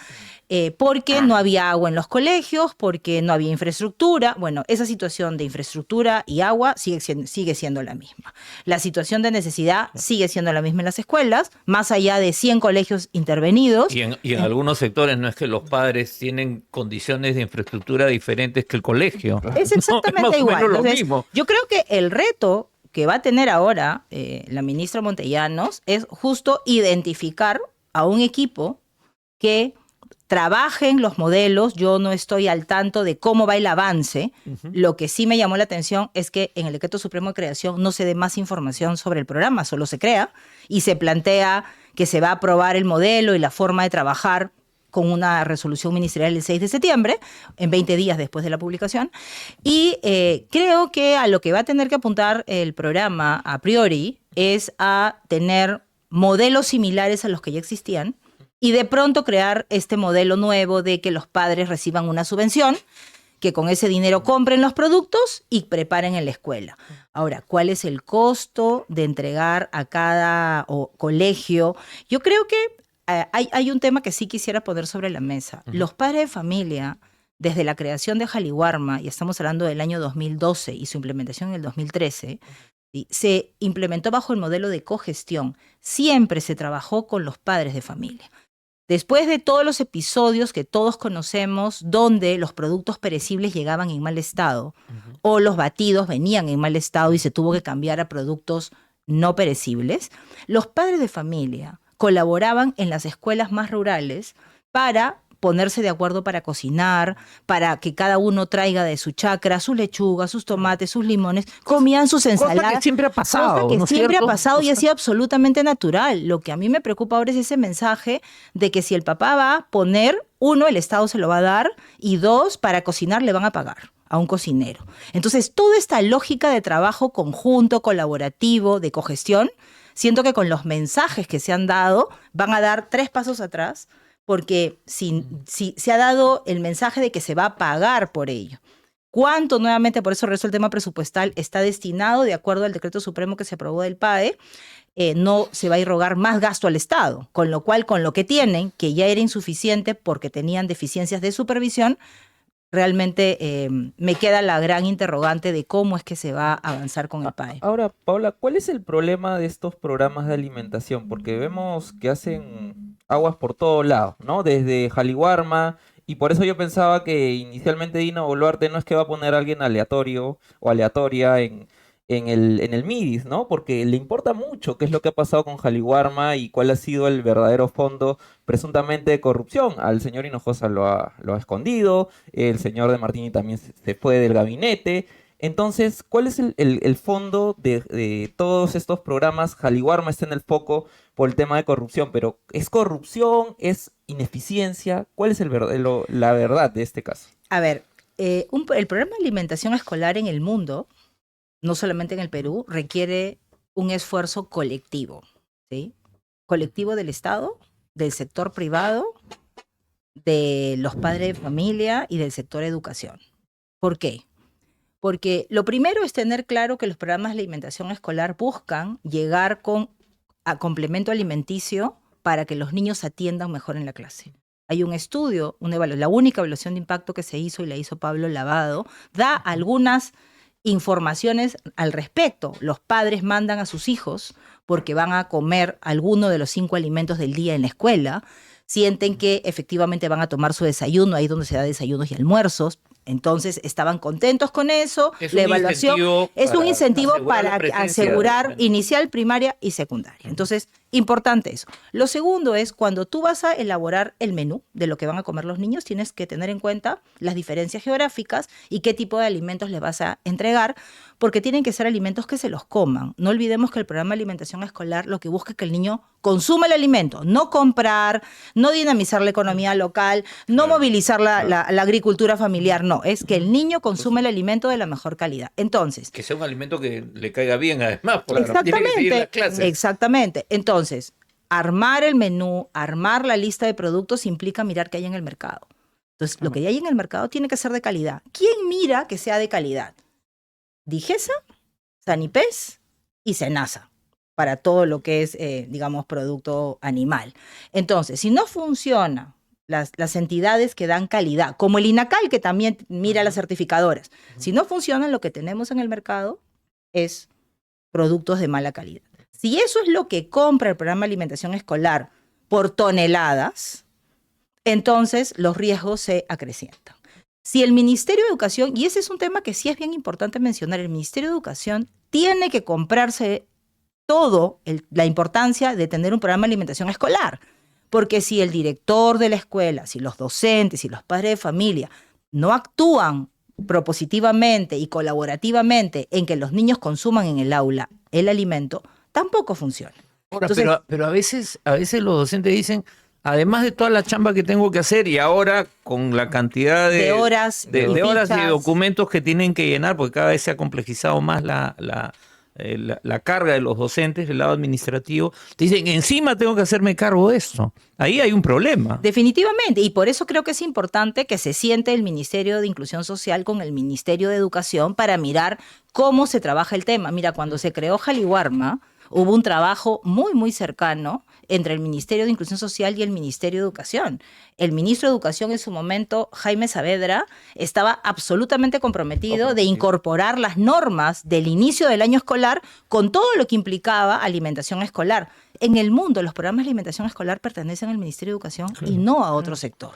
porque no había agua en los colegios, porque no había infraestructura. Bueno, esa situación de infraestructura y agua sigue siendo la misma. La situación de necesidad sigue siendo la misma en las escuelas, más allá de 100 colegios intervenidos. Y en algunos sectores no es que los padres tienen condiciones de infraestructura diferentes que el colegio. Es exactamente No, es más o igual. menos lo Entonces, mismo. yo creo que el reto que va a tener ahora la ministra Montellanos es justo identificar a un equipo que trabajen los modelos. Yo no estoy al tanto de cómo va el avance. Lo que sí me llamó la atención es que en el Decreto Supremo de Creación no se dé más información sobre el programa, solo se crea y se plantea que se va a aprobar el modelo y la forma de trabajar con una resolución ministerial el 6 de septiembre, en 20 días después de la publicación. Y creo que a lo que va a tener que apuntar el programa a priori es a tener modelos similares a los que ya existían y de pronto crear este modelo nuevo de que los padres reciban una subvención, que con ese dinero compren los productos y preparen en la escuela. Ahora, ¿cuál es el costo de entregar a cada colegio? Yo creo que hay un tema que sí quisiera poner sobre la mesa. Los padres de familia, desde la creación de Jaliwarma, y estamos hablando del año 2012 y su implementación en el 2013, ¿sí? Se implementó bajo el modelo de cogestión. Siempre se trabajó con los padres de familia. Después de todos los episodios que todos conocemos, donde los productos perecibles llegaban en mal estado o los batidos venían en mal estado y se tuvo que cambiar a productos no perecibles, los padres de familia colaboraban en las escuelas más rurales para ponerse de acuerdo para cocinar, para que cada uno traiga de su chacra sus lechugas, sus tomates, sus limones, comían sus ensaladas. Cosa que siempre ha pasado, Cosa que ¿no es siempre cierto? ha pasado y ha sido absolutamente natural. Lo que a mí me preocupa ahora es ese mensaje de que si el papá va a poner, 1, el Estado se lo va a dar, y 2, para cocinar le van a pagar a un cocinero. Entonces, toda esta lógica de trabajo conjunto, colaborativo, de cogestión, siento que con los mensajes que se han dado van a dar 3 pasos atrás, porque si se ha dado el mensaje de que se va a pagar por ello. ¿Cuánto, nuevamente, por eso rezo el tema presupuestal, está destinado de acuerdo al decreto supremo que se aprobó del PAE? No se va a irrogar más gasto al Estado, con lo cual, con lo que tienen, que ya era insuficiente porque tenían deficiencias de supervisión, realmente me queda la gran interrogante de cómo es que se va a avanzar con el PAE. Ahora, Paula, ¿cuál es el problema de estos programas de alimentación? Porque vemos que hacen aguas por todo lado, ¿no? Desde Jaliwarma, y por eso yo pensaba que inicialmente Dina Boluarte no es que va a poner a alguien aleatorio o aleatoria en el MIDIS, ¿no? Porque le importa mucho qué es lo que ha pasado con Jaliwarma y cuál ha sido el verdadero fondo presuntamente de corrupción. Al señor Hinojosa lo ha escondido, el señor de Martini también se fue del gabinete. Entonces, ¿cuál es el fondo de todos estos programas? Jaliwarma está en el foco por el tema de corrupción, pero ¿es corrupción? ¿Es ineficiencia? ¿Cuál es la verdad de este caso? A ver, el programa de alimentación escolar en el mundo, no solamente en el Perú, requiere un esfuerzo colectivo, ¿sí? Colectivo del Estado, del sector privado, de los padres de familia y del sector educación. ¿Por qué? Porque lo primero es tener claro que los programas de alimentación escolar buscan llegar a complemento alimenticio para que los niños atiendan mejor en la clase. hay un estudio, la única evaluación de impacto que se hizo y la hizo Pablo Lavado, da algunas informaciones al respecto. Los padres mandan a sus hijos porque van a comer alguno de los 5 alimentos del día en la escuela, sienten que efectivamente van a tomar su desayuno, ahí donde se da desayunos y almuerzos. Entonces estaban contentos con eso. La evaluación es un incentivo para asegurar inicial, primaria y secundaria. Entonces, importante eso. Lo segundo es cuando tú vas a elaborar el menú de lo que van a comer los niños, tienes que tener en cuenta las diferencias geográficas y qué tipo de alimentos les vas a entregar, porque tienen que ser alimentos que se los coman. No olvidemos que el programa de alimentación escolar lo que busca es que el niño consuma el alimento, no comprar, no dinamizar la economía local, no movilizar la agricultura familiar, no, es que el niño consume el alimento de la mejor calidad. Entonces, que sea un alimento que le caiga bien además, porque exactamente, tiene que seguir las clases. Exactamente. Entonces, armar el menú, armar la lista de productos implica mirar qué hay en el mercado. Entonces, lo que hay en el mercado tiene que ser de calidad. ¿Quién mira que sea de calidad? Digesa, Sanipes y Senasa, para todo lo que es, digamos, producto animal. Entonces, si no funciona las entidades que dan calidad, como el INACAL, que también mira las certificadoras, si no funcionan, lo que tenemos en el mercado es productos de mala calidad. Si eso es lo que compra el programa de alimentación escolar por toneladas, entonces los riesgos se acrecientan. Si el Ministerio de Educación, y ese es un tema que sí es bien importante mencionar, el Ministerio de Educación tiene que comprarse la importancia de tener un programa de alimentación escolar, porque si el director de la escuela, si los docentes, si los padres de familia no actúan propositivamente y colaborativamente en que los niños consuman en el aula el alimento, tampoco funciona. Ahora, Entonces, pero a veces los docentes dicen, además de toda la chamba que tengo que hacer y ahora con la cantidad de horas y de documentos que tienen que llenar, porque cada vez se ha complejizado más la carga de los docentes del lado administrativo, te dicen, encima tengo que hacerme cargo de esto. Ahí hay un problema. Definitivamente, y por eso creo que es importante que se siente el Ministerio de Inclusión Social con el Ministerio de Educación para mirar cómo se trabaja el tema. Mira, cuando se creó Jaliwarma, hubo un trabajo muy, muy cercano entre el Ministerio de Inclusión Social y el Ministerio de Educación. El ministro de Educación en su momento, Jaime Saavedra, estaba absolutamente comprometido de incorporar las normas del inicio del año escolar con todo lo que implicaba alimentación escolar. En el mundo, los programas de alimentación escolar pertenecen al Ministerio de Educación y no a otro sector.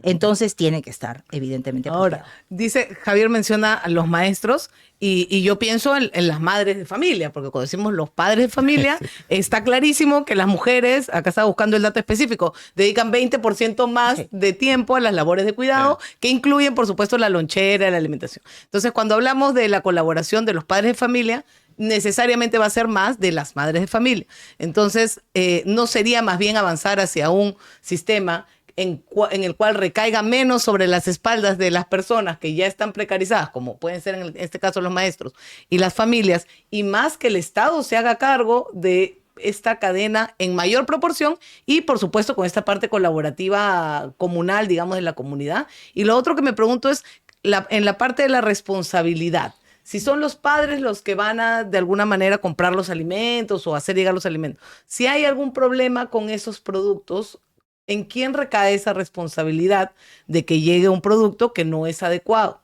Entonces tiene que estar evidentemente apoyado. Ahora, dice, Javier menciona a los maestros y yo pienso en las madres de familia, porque cuando decimos los padres de familia, está clarísimo que las mujeres, acá estaba buscando el dato específico, dedican 20% más de tiempo a las labores de cuidado, que incluyen, por supuesto, la lonchera, la alimentación. Entonces, cuando hablamos de la colaboración de los padres de familia, necesariamente va a ser más de las madres de familia. Entonces, no sería más bien avanzar hacia un sistema en el cual recaiga menos sobre las espaldas de las personas que ya están precarizadas, como pueden ser en este caso los maestros y las familias, y más que el Estado se haga cargo de esta cadena en mayor proporción y, por supuesto, con esta parte colaborativa comunal, digamos, de la comunidad. Y lo otro que me pregunto es, en la parte de la responsabilidad, si son los padres los que van a, de alguna manera, comprar los alimentos o hacer llegar los alimentos, si hay algún problema con esos productos, ¿en quién recae esa responsabilidad de que llegue un producto que no es adecuado?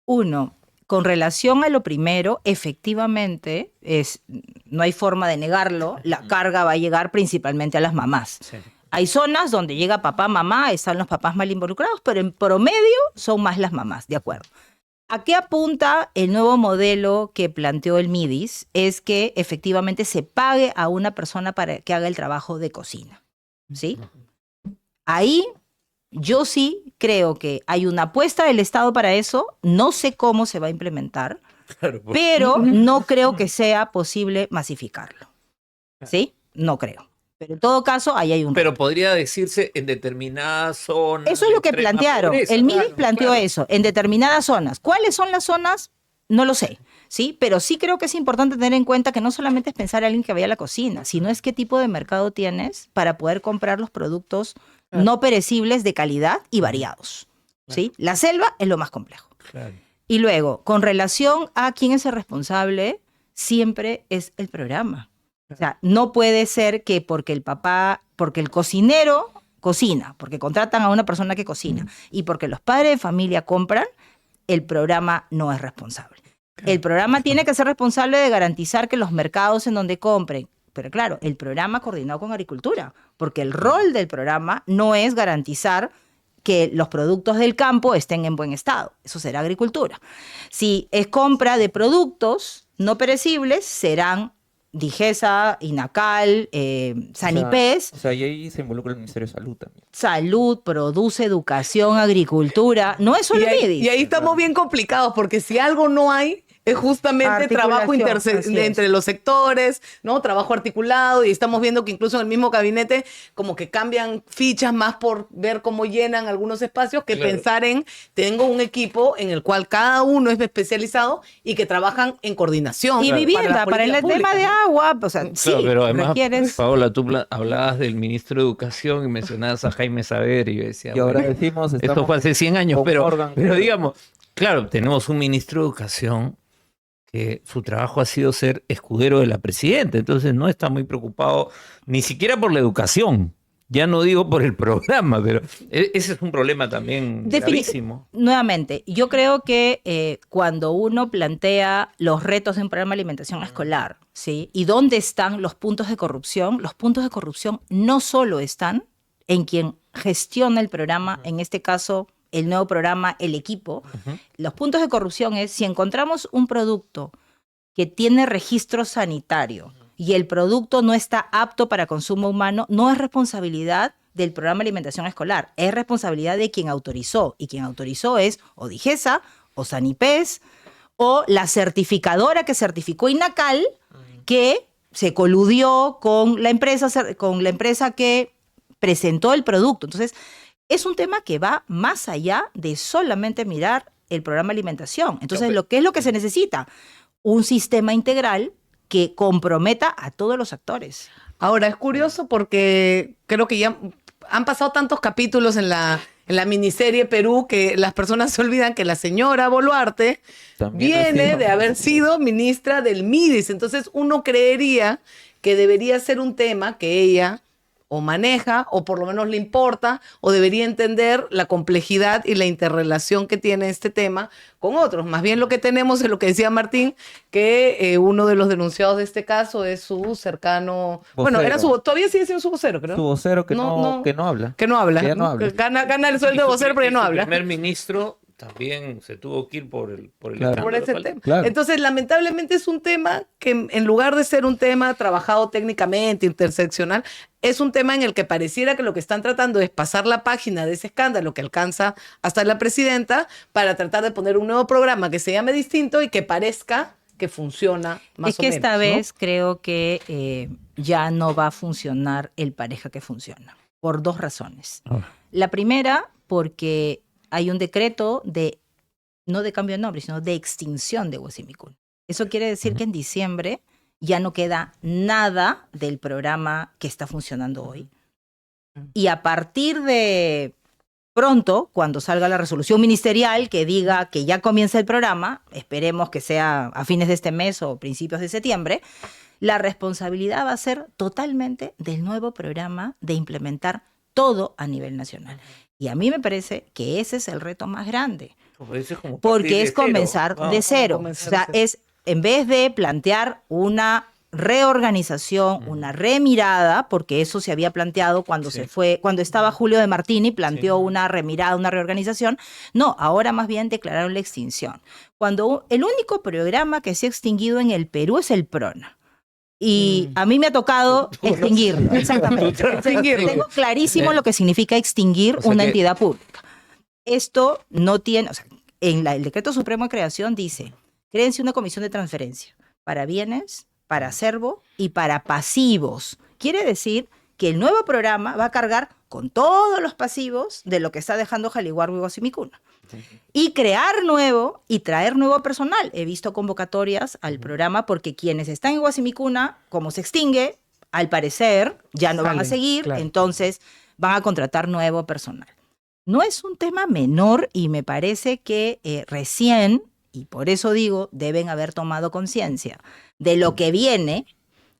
Uno, con relación a lo primero, efectivamente, no hay forma de negarlo, la carga va a llegar principalmente a las mamás. Sí. Hay zonas donde llega papá, mamá, están los papás mal involucrados, pero en promedio son más las mamás, ¿de acuerdo? ¿A qué apunta el nuevo modelo que planteó el MIDIS? Es que efectivamente se pague a una persona para que haga el trabajo de cocina, ¿sí? Ahí yo sí creo que hay una apuesta del Estado para eso, no sé cómo se va a implementar, pero no creo que sea posible masificarlo, ¿sí? No creo. Pero en todo caso, ahí hay un... Pero podría decirse en determinadas zonas... Eso es lo que plantearon. El MIDIS planteó eso, en determinadas zonas. ¿Cuáles son las zonas? No lo sé, ¿sí? Pero sí creo que es importante tener en cuenta que no solamente es pensar en alguien que vaya a la cocina, sino es qué tipo de mercado tienes para poder comprar los productos no perecibles de calidad y variados, ¿sí? La selva es lo más complejo. Claro. Y luego, con relación a quién es el responsable, siempre es el programa. O sea, no puede ser que porque el cocinero cocina, porque contratan a una persona que cocina y porque los padres de familia compran, el programa no es responsable. El programa tiene que ser responsable de garantizar que los mercados en donde compren, pero claro, el programa coordinado con agricultura, porque el rol del programa no es garantizar que los productos del campo estén en buen estado. Eso será agricultura. Si es compra de productos no perecibles, serán Digesa, Inacal, Sanipes. O sea, y ahí se involucra el Ministerio de Salud también. Salud, produce, educación, agricultura. No es solo Midis. Y ahí estamos bien complicados, porque si algo no hay, es justamente trabajo entre los sectores, ¿no? Trabajo articulado, y estamos viendo que incluso en el mismo gabinete como que cambian fichas más por ver cómo llenan algunos espacios que pensar en, tengo un equipo en el cual cada uno es especializado y que trabajan en coordinación. Y vivienda, para el tema de agua, o sea, sí, pero además, requieres... Paola, tú hablabas del ministro de Educación y mencionabas a Jaime Saber y yo decía, Y ahora bueno, decimos, esto fue hace 100 años, pero Morgan, digamos, claro, tenemos un ministro de Educación que su trabajo ha sido ser escudero de la presidenta, entonces no está muy preocupado ni siquiera por la educación, ya no digo por el programa, pero ese es un problema también gravísimo. Nuevamente, yo creo que cuando uno plantea los retos de un programa de alimentación escolar, ¿sí? ¿Y dónde están los puntos de corrupción? Los puntos de corrupción no solo están en quien gestiona el programa, en este caso el nuevo programa, el equipo. Los puntos de corrupción es si encontramos un producto que tiene registro sanitario y el producto no está apto para consumo humano, no es responsabilidad del programa de alimentación escolar, es responsabilidad de quien autorizó, y quien autorizó es o Digesa, o Sanipes, o la certificadora que certificó Inacal, que se coludió con la empresa que presentó el producto. Entonces, es un tema que va más allá de solamente mirar el programa de alimentación. Entonces, ¿qué es lo que se necesita? Un sistema integral que comprometa a todos los actores. Ahora, es curioso porque creo que ya han pasado tantos capítulos en la miniserie Perú que las personas se olvidan que la señora Boluarte viene de haber sido ministra del Midis. Entonces, uno creería que debería ser un tema que ella o maneja, o por lo menos le importa, o debería entender la complejidad y la interrelación que tiene este tema con otros. Más bien lo que tenemos es lo que decía Martín, que uno de los denunciados de este caso es su cercano... Vocero. Bueno, todavía sigue siendo su vocero, creo. Su vocero que no habla. Que no habla. Que ya no habla. Gana el sueldo de vocero, pero ya no habla. El primer ministro también se tuvo que ir por el Claro. Por ese tema. Claro. Entonces, lamentablemente es un tema que en lugar de ser un tema trabajado técnicamente, interseccional, es un tema en el que pareciera que lo que están tratando es pasar la página de ese escándalo que alcanza hasta la presidenta para tratar de poner un nuevo programa que se llame distinto y que parezca que funciona más o menos. Esta vez creo que ya no va a funcionar el pareja que funciona, por dos razones. La primera, porque hay un decreto no de cambio de nombre, sino de extinción de Huasimicuna. Eso quiere decir que en diciembre ya no queda nada del programa que está funcionando hoy. Y a partir de pronto, cuando salga la resolución ministerial que diga que ya comienza el programa, esperemos que sea a fines de este mes o principios de septiembre, la responsabilidad va a ser totalmente del nuevo programa de implementar todo a nivel nacional. Y a mí me parece que ese es el reto más grande, porque es comenzar de cero. O sea, es en vez de plantear una reorganización, una remirada, porque eso se había planteado cuando cuando estaba Julio de Martini, planteó una remirada, una reorganización. No, ahora más bien declararon la extinción. Cuando el único programa que se ha extinguido en el Perú es el PRONA. Y a mí me ha tocado extinguirlo. Exactamente. Tengo clarísimo lo que significa extinguir una entidad pública. Esto no tiene, o sea, el Decreto Supremo de Creación dice, créense una comisión de transferencia para bienes, para acervo y para pasivos. Quiere decir que el nuevo programa va a cargar con todos los pasivos de lo que está dejando Jaliguarbo y Huasimicuna. Y crear nuevo y traer nuevo personal. He visto convocatorias al programa porque quienes están en Huasimicuna, como se extingue, al parecer ya no van a seguir, entonces van a contratar nuevo personal. No es un tema menor y me parece que recién, y por eso digo, deben haber tomado conciencia de lo que viene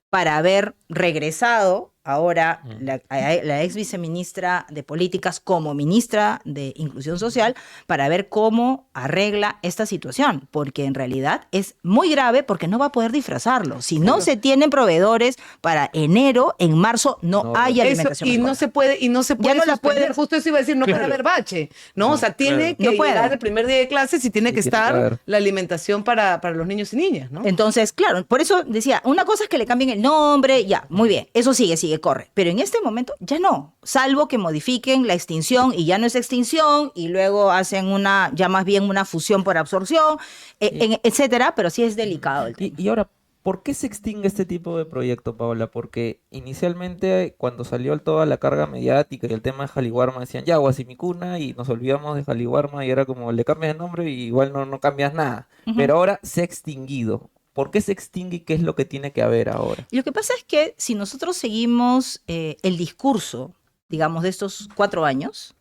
para haber regresado ahora la ex viceministra de Políticas como ministra de Inclusión Social para ver cómo arregla esta situación, porque en realidad es muy grave porque no va a poder disfrazarlo. Si no se tienen proveedores para enero, en marzo no hay alimentación y escolar. no se puede Ya no la suspender, puede- justo eso iba a decir, no puede haber bache, ¿no? O sea, tiene que No puede. llegar el primer día de clases y tiene Y que tiene que estar haber. la alimentación para los niños y niñas, ¿no? Entonces, claro, por eso decía, una cosa es que le cambien el nombre, ya, muy bien, eso sigue, corre. Pero en este momento ya no, salvo que modifiquen la extinción y ya no es extinción y luego hacen ya más bien una fusión por absorción, etcétera, pero sí es delicado el tema. Y ahora, ¿por qué se extingue este tipo de proyecto, Paola? Porque inicialmente, cuando salió toda la carga mediática y el tema de Jaliwarma, decían, ya, Guasimicuna, y nos olvidamos de Jaliwarma, y era como, le cambias de nombre y igual no cambias nada. Pero ahora se ha extinguido. ¿Por qué se extingue y qué es lo que tiene que haber ahora? Y lo que pasa es que si nosotros seguimos el discurso, digamos, de estos 4 años,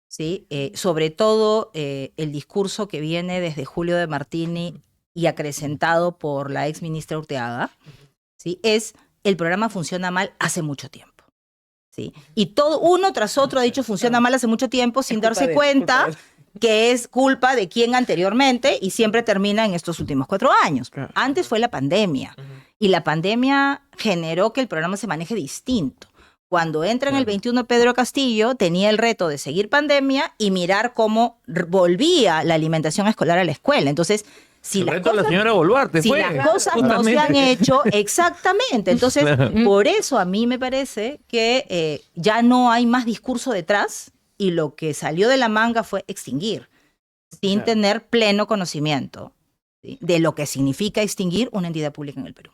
¿sí? Sobre todo el discurso que viene desde Julio de Martini y acrecentado por la ex ministra Urteaga, ¿sí? Es el programa funciona mal hace mucho tiempo. ¿Sí? Y todo uno tras otro ha dicho funciona mal hace mucho tiempo sin darse cuenta que es culpa de quién anteriormente y siempre termina en estos últimos 4 años. Claro. Antes fue la pandemia y la pandemia generó que el programa se maneje distinto. Cuando entra en el 21 Pedro Castillo, tenía el reto de seguir pandemia y mirar cómo volvía la alimentación escolar a la escuela. Entonces, si El las reto de la cosas, señora Boluarte si fue, las cosas no se han hecho, exactamente. Entonces, por eso a mí me parece que ya no hay más discurso detrás y lo que salió de la manga fue extinguir, sin tener pleno conocimiento, ¿sí?, de lo que significa extinguir una entidad pública en el Perú.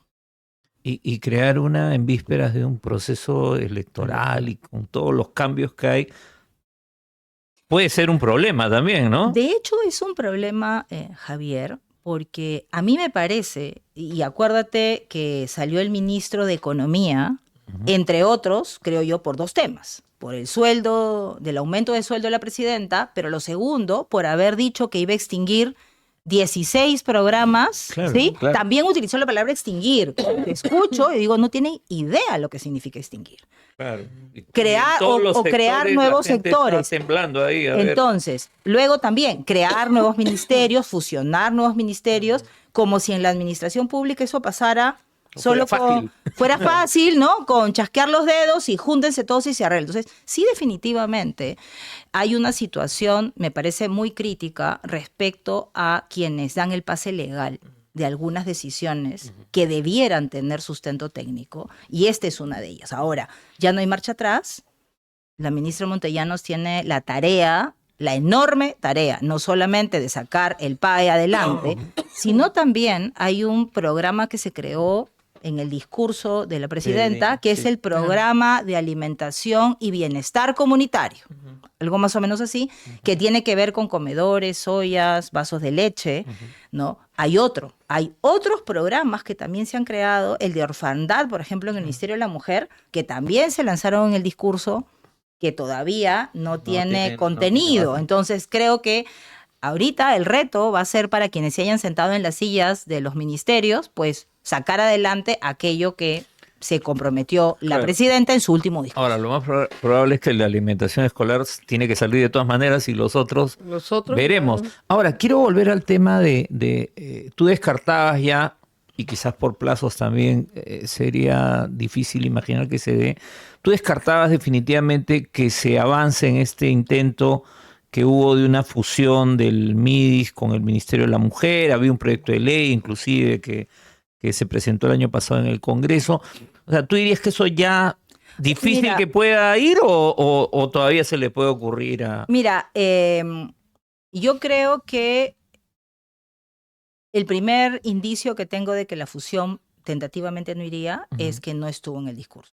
Y crear una en vísperas de un proceso electoral y con todos los cambios que hay, puede ser un problema también, ¿no? De hecho, es un problema, Javier, porque a mí me parece, y acuérdate que salió el ministro de Economía, entre otros, creo yo, por 2 temas. Por el sueldo, del aumento de sueldo de la presidenta, pero lo segundo, por haber dicho que iba a extinguir 16 programas, Claro, ¿sí? claro. También utilizó la palabra extinguir. Escucho y digo, no tiene idea lo que significa extinguir. Claro. Crear Y en todos los o crear sectores, nuevos la gente sectores. Está temblando ahí, a ver. Entonces, luego también crear nuevos ministerios, fusionar nuevos ministerios, como si en la administración pública eso pasara solo fuera fácil, ¿no? Con chasquear los dedos y júntense todos y se arreglen. Entonces, sí, definitivamente hay una situación, me parece muy crítica respecto a quienes dan el pase legal de algunas decisiones que debieran tener sustento técnico, y esta es una de ellas. Ahora, ya no hay marcha atrás. La ministra Montellanos tiene la tarea, la enorme tarea, no solamente de sacar el PAE adelante, sino también hay un programa que se creó en el discurso de la presidenta, que es el programa de alimentación y bienestar comunitario, algo más o menos así, que tiene que ver con comedores, ollas, vasos de leche, ¿no? Hay otros programas que también se han creado, el de orfandad, por ejemplo, en el Ministerio de la Mujer, que también se lanzaron en el discurso, que todavía no tiene contenido. Entonces, creo que ahorita el reto va a ser para quienes se hayan sentado en las sillas de los ministerios, pues sacar adelante aquello que se comprometió la presidenta en su último discurso. Ahora, lo más probable es que la alimentación escolar tiene que salir de todas maneras y los otros veremos. Ahora, quiero volver al tema de tú descartabas ya, y quizás por plazos también sería difícil imaginar que se dé, tú descartabas definitivamente que se avance en este intento que hubo de una fusión del MIDIS con el Ministerio de la Mujer. Había un proyecto de ley inclusive que se presentó el año pasado en el Congreso. O sea, ¿tú dirías que eso ya difícil Mira, que pueda ir o todavía se le puede ocurrir a...? Mira, yo creo que el primer indicio que tengo de que la fusión tentativamente no iría es que no estuvo en el discurso.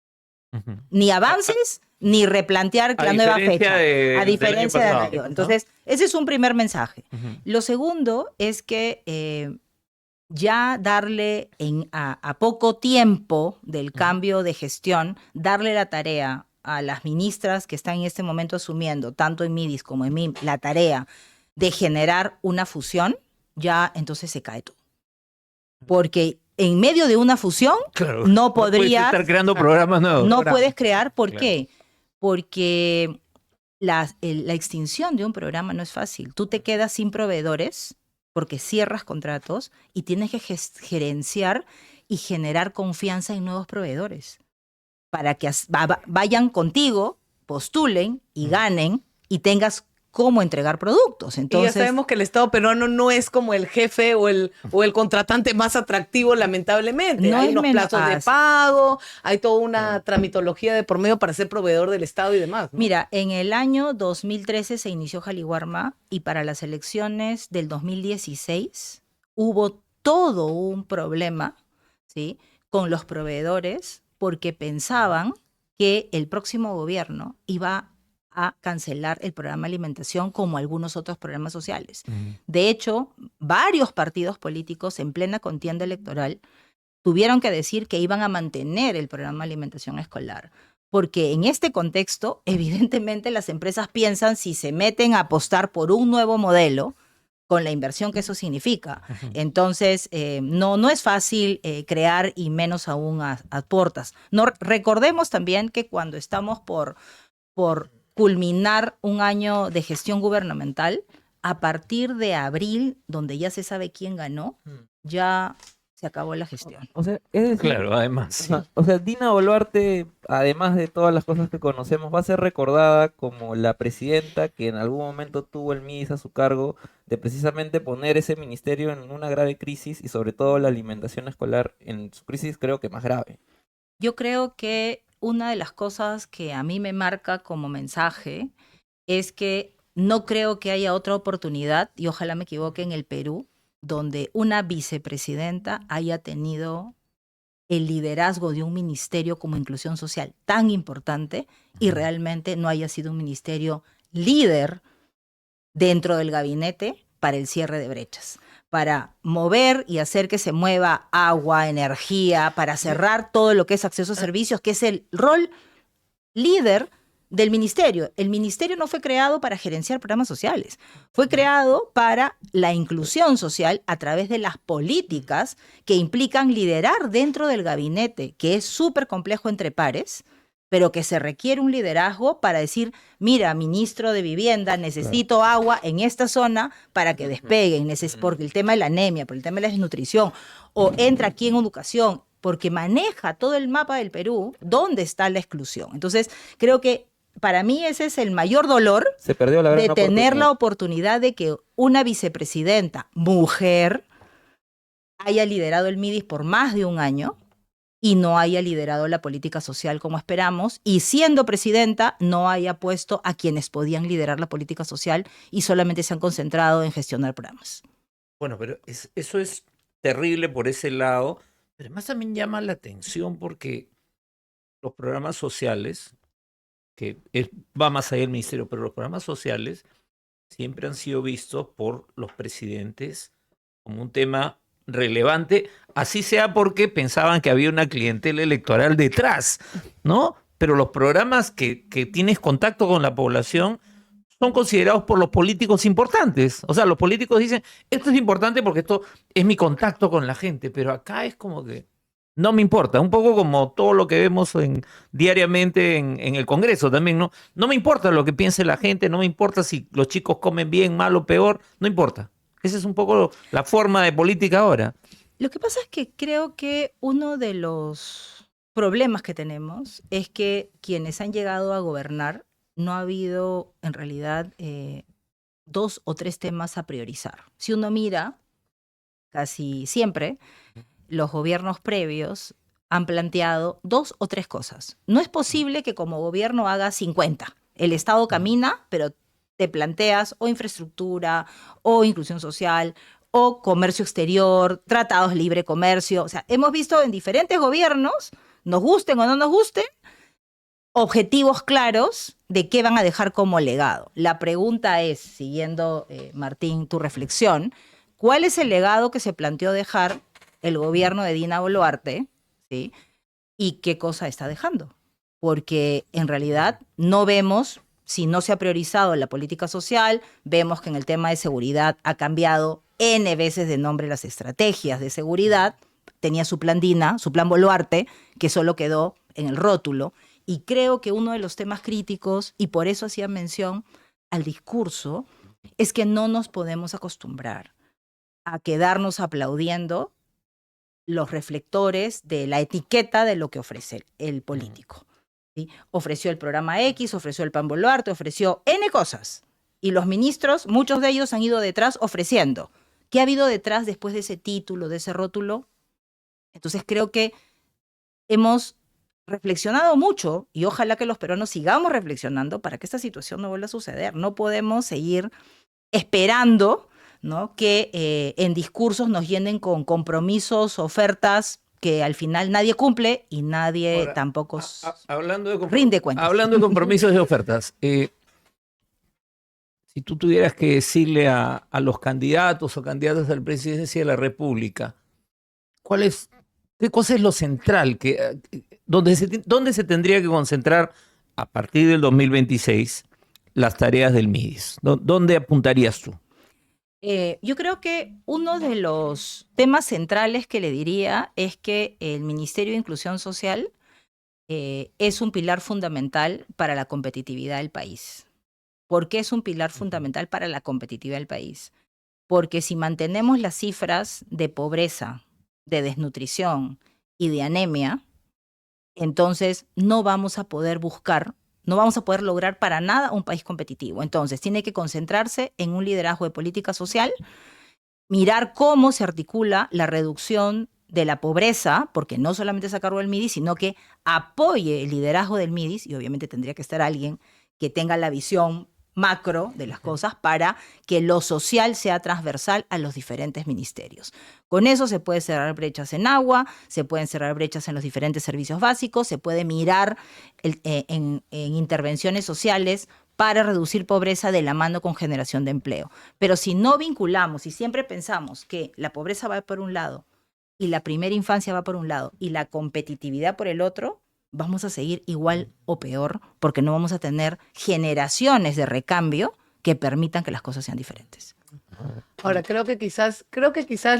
Ni avances, ni replantear la nueva fecha, a diferencia del anterior. Entonces, ese es un primer mensaje. Lo segundo es que ya darle a poco tiempo del cambio de gestión, darle la tarea a las ministras que están en este momento asumiendo, tanto en MIDIS como en MIM, la tarea de generar una fusión, ya entonces se cae todo. Porque en medio de una fusión, Claro, no puedes podrías... estar creando programas nuevos. No puedes crear, ¿por Claro. qué? Porque la extinción de un programa no es fácil. Tú te quedas sin proveedores porque cierras contratos y tienes que gerenciar y generar confianza en nuevos proveedores para que vayan contigo, postulen y ganen y tengas cómo entregar productos. Y Entonces, ya sabemos que el Estado peruano no es como el jefe o el contratante más atractivo, lamentablemente. No Hay es unos menos- plazos de pago, hay toda una tramitología de por medio para ser proveedor del Estado y demás, ¿no? mira, en el año 2013 se inició Jaliwarma y para las elecciones del 2016 hubo todo un problema, ¿sí?, con los proveedores porque pensaban que el próximo gobierno iba a cancelar el programa de alimentación como algunos otros programas sociales. De hecho, varios partidos políticos en plena contienda electoral tuvieron que decir que iban a mantener el programa de alimentación escolar. Porque en este contexto, evidentemente las empresas piensan si se meten a apostar por un nuevo modelo, con la inversión que eso significa. Entonces, no es fácil crear y menos aún aportas. No, recordemos también que cuando estamos por culminar un año de gestión gubernamental, a partir de abril, donde ya se sabe quién ganó, ya se acabó la gestión. O sea, es decir, Claro, además. Sí. o sea, Dina Boluarte, además de todas las cosas que conocemos, va a ser recordada como la presidenta que en algún momento tuvo el MIS a su cargo de precisamente poner ese ministerio en una grave crisis y sobre todo la alimentación escolar en su crisis creo que más grave. Yo creo que una de las cosas que a mí me marca como mensaje es que no creo que haya otra oportunidad, y ojalá me equivoque, en el Perú, donde una vicepresidenta haya tenido el liderazgo de un ministerio como inclusión social tan importante y realmente no haya sido un ministerio líder dentro del gabinete para el cierre de brechas, para mover y hacer que se mueva agua, energía, para cerrar todo lo que es acceso a servicios, que es el rol líder del ministerio. El ministerio no fue creado para gerenciar programas sociales, fue creado para la inclusión social a través de las políticas que implican liderar dentro del gabinete, que es súper complejo entre pares, pero que se requiere un liderazgo para decir, mira, ministro de Vivienda, necesito agua en esta zona para que despeguen, porque el tema de la anemia, por el tema de la desnutrición, o entra aquí en educación, porque maneja todo el mapa del Perú, dónde está la exclusión. Entonces, creo que para mí ese es el mayor dolor Se perdió la gran de tener la oportunidad. oportunidad de que una vicepresidenta mujer haya liderado el MIDIS por más de un año y no haya liderado la política social como esperamos, y siendo presidenta no haya puesto a quienes podían liderar la política social y solamente se han concentrado en gestionar programas. Bueno, pero eso es terrible por ese lado, pero además también llama la atención porque los programas sociales, va más allá del ministerio, pero los programas sociales siempre han sido vistos por los presidentes como un tema relevante, así sea porque pensaban que había una clientela electoral detrás, ¿no? Pero los programas que tienes contacto con la población son considerados por los políticos importantes. O sea, los políticos dicen, esto es importante porque esto es mi contacto con la gente, pero acá es como que no me importa, un poco como todo lo que vemos diariamente en el Congreso también, ¿no? No me importa lo que piense la gente, no me importa si los chicos comen bien, mal o peor, no importa. Esa es un poco la forma de política ahora. Lo que pasa es que creo que uno de los problemas que tenemos es que quienes han llegado a gobernar no ha habido en realidad 2 o 3 temas a priorizar. Si uno mira, casi siempre, los gobiernos previos han planteado 2 o 3 cosas. No es posible que como gobierno haga 50. El Estado camina, pero te planteas o infraestructura, o inclusión social, o comercio exterior, tratados de libre comercio. O sea, hemos visto en diferentes gobiernos, nos gusten o no nos gusten, objetivos claros de qué van a dejar como legado. La pregunta es, siguiendo, Martín, tu reflexión, ¿cuál es el legado que se planteó dejar el gobierno de Dina Boluarte, ¿sí? ¿Y qué cosa está dejando? Porque en realidad no vemos, si no se ha priorizado la política social, vemos que en el tema de seguridad ha cambiado N veces de nombre las estrategias de seguridad, tenía su plan DINA, su plan Boluarte, que solo quedó en el rótulo. Y creo que uno de los temas críticos, y por eso hacía mención al discurso, es que no nos podemos acostumbrar a quedarnos aplaudiendo los reflectores de la etiqueta de lo que ofrece el político. ¿Sí? Ofreció el programa X, ofreció el plan Boluarte, ofreció N cosas. Y los ministros, muchos de ellos han ido detrás ofreciendo. ¿Qué ha habido detrás después de ese título, de ese rótulo? Entonces creo que hemos reflexionado mucho y ojalá que los peruanos sigamos reflexionando para que esta situación no vuelva a suceder. No podemos seguir esperando, ¿no?, que en discursos nos llenen con compromisos, ofertas que al final nadie cumple y nadie Ahora, tampoco hablando de rinde cuentas. Hablando de compromisos y ofertas, si tú tuvieras que decirle a los candidatos o candidatas a la presidencia de la República, ¿qué cosa es lo central? ¿Dónde se tendría que concentrar a partir del 2026 las tareas del MIDIS? ¿Dónde apuntarías tú? Yo creo que uno de los temas centrales que le diría es que el Ministerio de Inclusión Social es un pilar fundamental para la competitividad del país. ¿Por qué es un pilar fundamental para la competitividad del país? Porque si mantenemos las cifras de pobreza, de desnutrición y de anemia, entonces no vamos a poder lograr para nada un país competitivo. Entonces tiene que concentrarse en un liderazgo de política social, mirar cómo se articula la reducción de la pobreza, porque no solamente es a cargo del MIDIS, sino que apoye el liderazgo del MIDIS, y obviamente tendría que estar alguien que tenga la visión macro de las cosas para que lo social sea transversal a los diferentes ministerios. Con eso se puede cerrar brechas en agua, se pueden cerrar brechas en los diferentes servicios básicos, se puede mirar en intervenciones sociales para reducir pobreza de la mano con generación de empleo. Pero si no vinculamos y siempre pensamos que la pobreza va por un lado y la primera infancia va por un lado y la competitividad por el otro, vamos a seguir igual o peor porque no vamos a tener generaciones de recambio que permitan que las cosas sean diferentes. Ahora, creo que quizás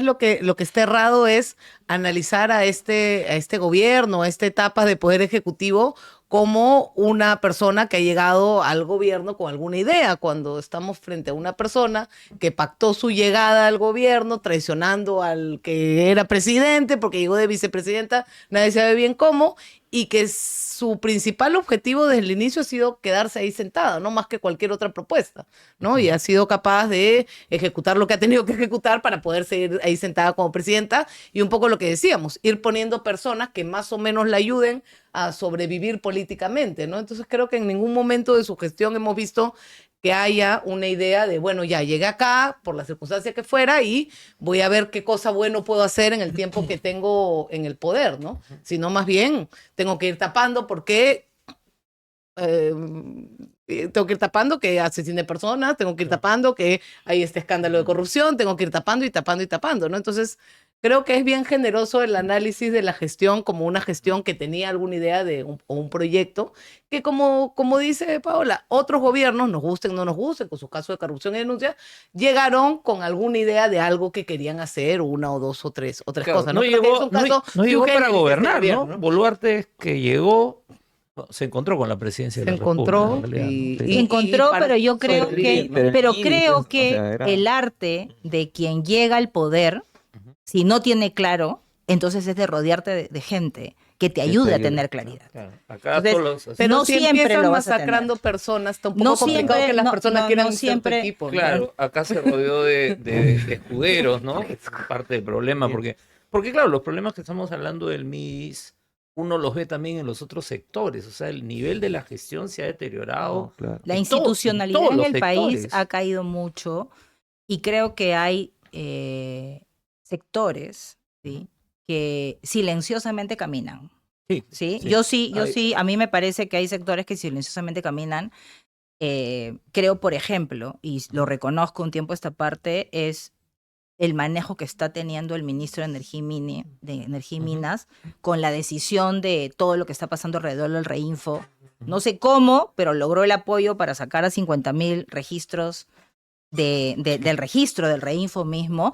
lo que está errado es analizar a este gobierno, a esta etapa de poder ejecutivo, como una persona que ha llegado al gobierno con alguna idea, cuando estamos frente a una persona que pactó su llegada al gobierno traicionando al que era presidente, porque llegó de vicepresidenta, nadie sabe bien cómo, y que su principal objetivo desde el inicio ha sido quedarse ahí sentada, no más que cualquier otra propuesta, ¿no? Y ha sido capaz de ejecutar lo que ha tenido que ejecutar para poder seguir ahí sentada como presidenta, y un poco lo que decíamos, ir poniendo personas que más o menos la ayuden a sobrevivir políticamente, ¿no? Entonces creo que en ningún momento de su gestión hemos visto que haya una idea de, bueno, ya llegué acá por la circunstancia que fuera y voy a ver qué cosa bueno puedo hacer en el tiempo que tengo en el poder, ¿no? Sino más bien tengo que ir tapando porque tengo que ir tapando que asesine personas, tengo que ir tapando que hay este escándalo de corrupción, tengo que ir tapando y tapando y tapando, ¿no? Entonces creo que es bien generoso el análisis de la gestión como una gestión que tenía alguna idea de un proyecto que, como dice Paola, otros gobiernos, nos gusten o no nos gusten, con sus casos de corrupción y denuncia, llegaron con alguna idea de algo que querían hacer, una o dos o tres Claro, cosas. No llegó para gobernar, ¿no? Boluarte, que llegó, se encontró con la presidencia de la República. Se encontró, pero yo creo que, o sea, era... el arte de quien llega al poder, si no tiene claro, entonces es de rodearte de gente que te ayude a tener claridad. Claro. Acá Entonces, pero no si siempre empiezan lo vas a masacrando tener. personas, está un poco No complicado siempre, que las personas quieran siempre, ser tu equipo, ¿no? Claro, acá se rodeó de escuderos, ¿no? Es parte del problema, porque claro, los problemas que estamos hablando del MIDIS, uno los ve también en los otros sectores, o sea, el nivel de la gestión se ha deteriorado. Claro. La en institucionalidad todos en los el país sectores. ha caído mucho y creo que hay sectores, ¿sí?, que silenciosamente caminan. Sí, ¿Sí? sí. Yo sí, a mí me parece que hay sectores que silenciosamente caminan. Creo, por ejemplo, y lo reconozco un tiempo esta parte, es el manejo que está teniendo el ministro de Energía y Minas con la decisión de todo lo que está pasando alrededor del Reinfo. No sé cómo, pero logró el apoyo para sacar a 50.000 registros del registro del Reinfo mismo.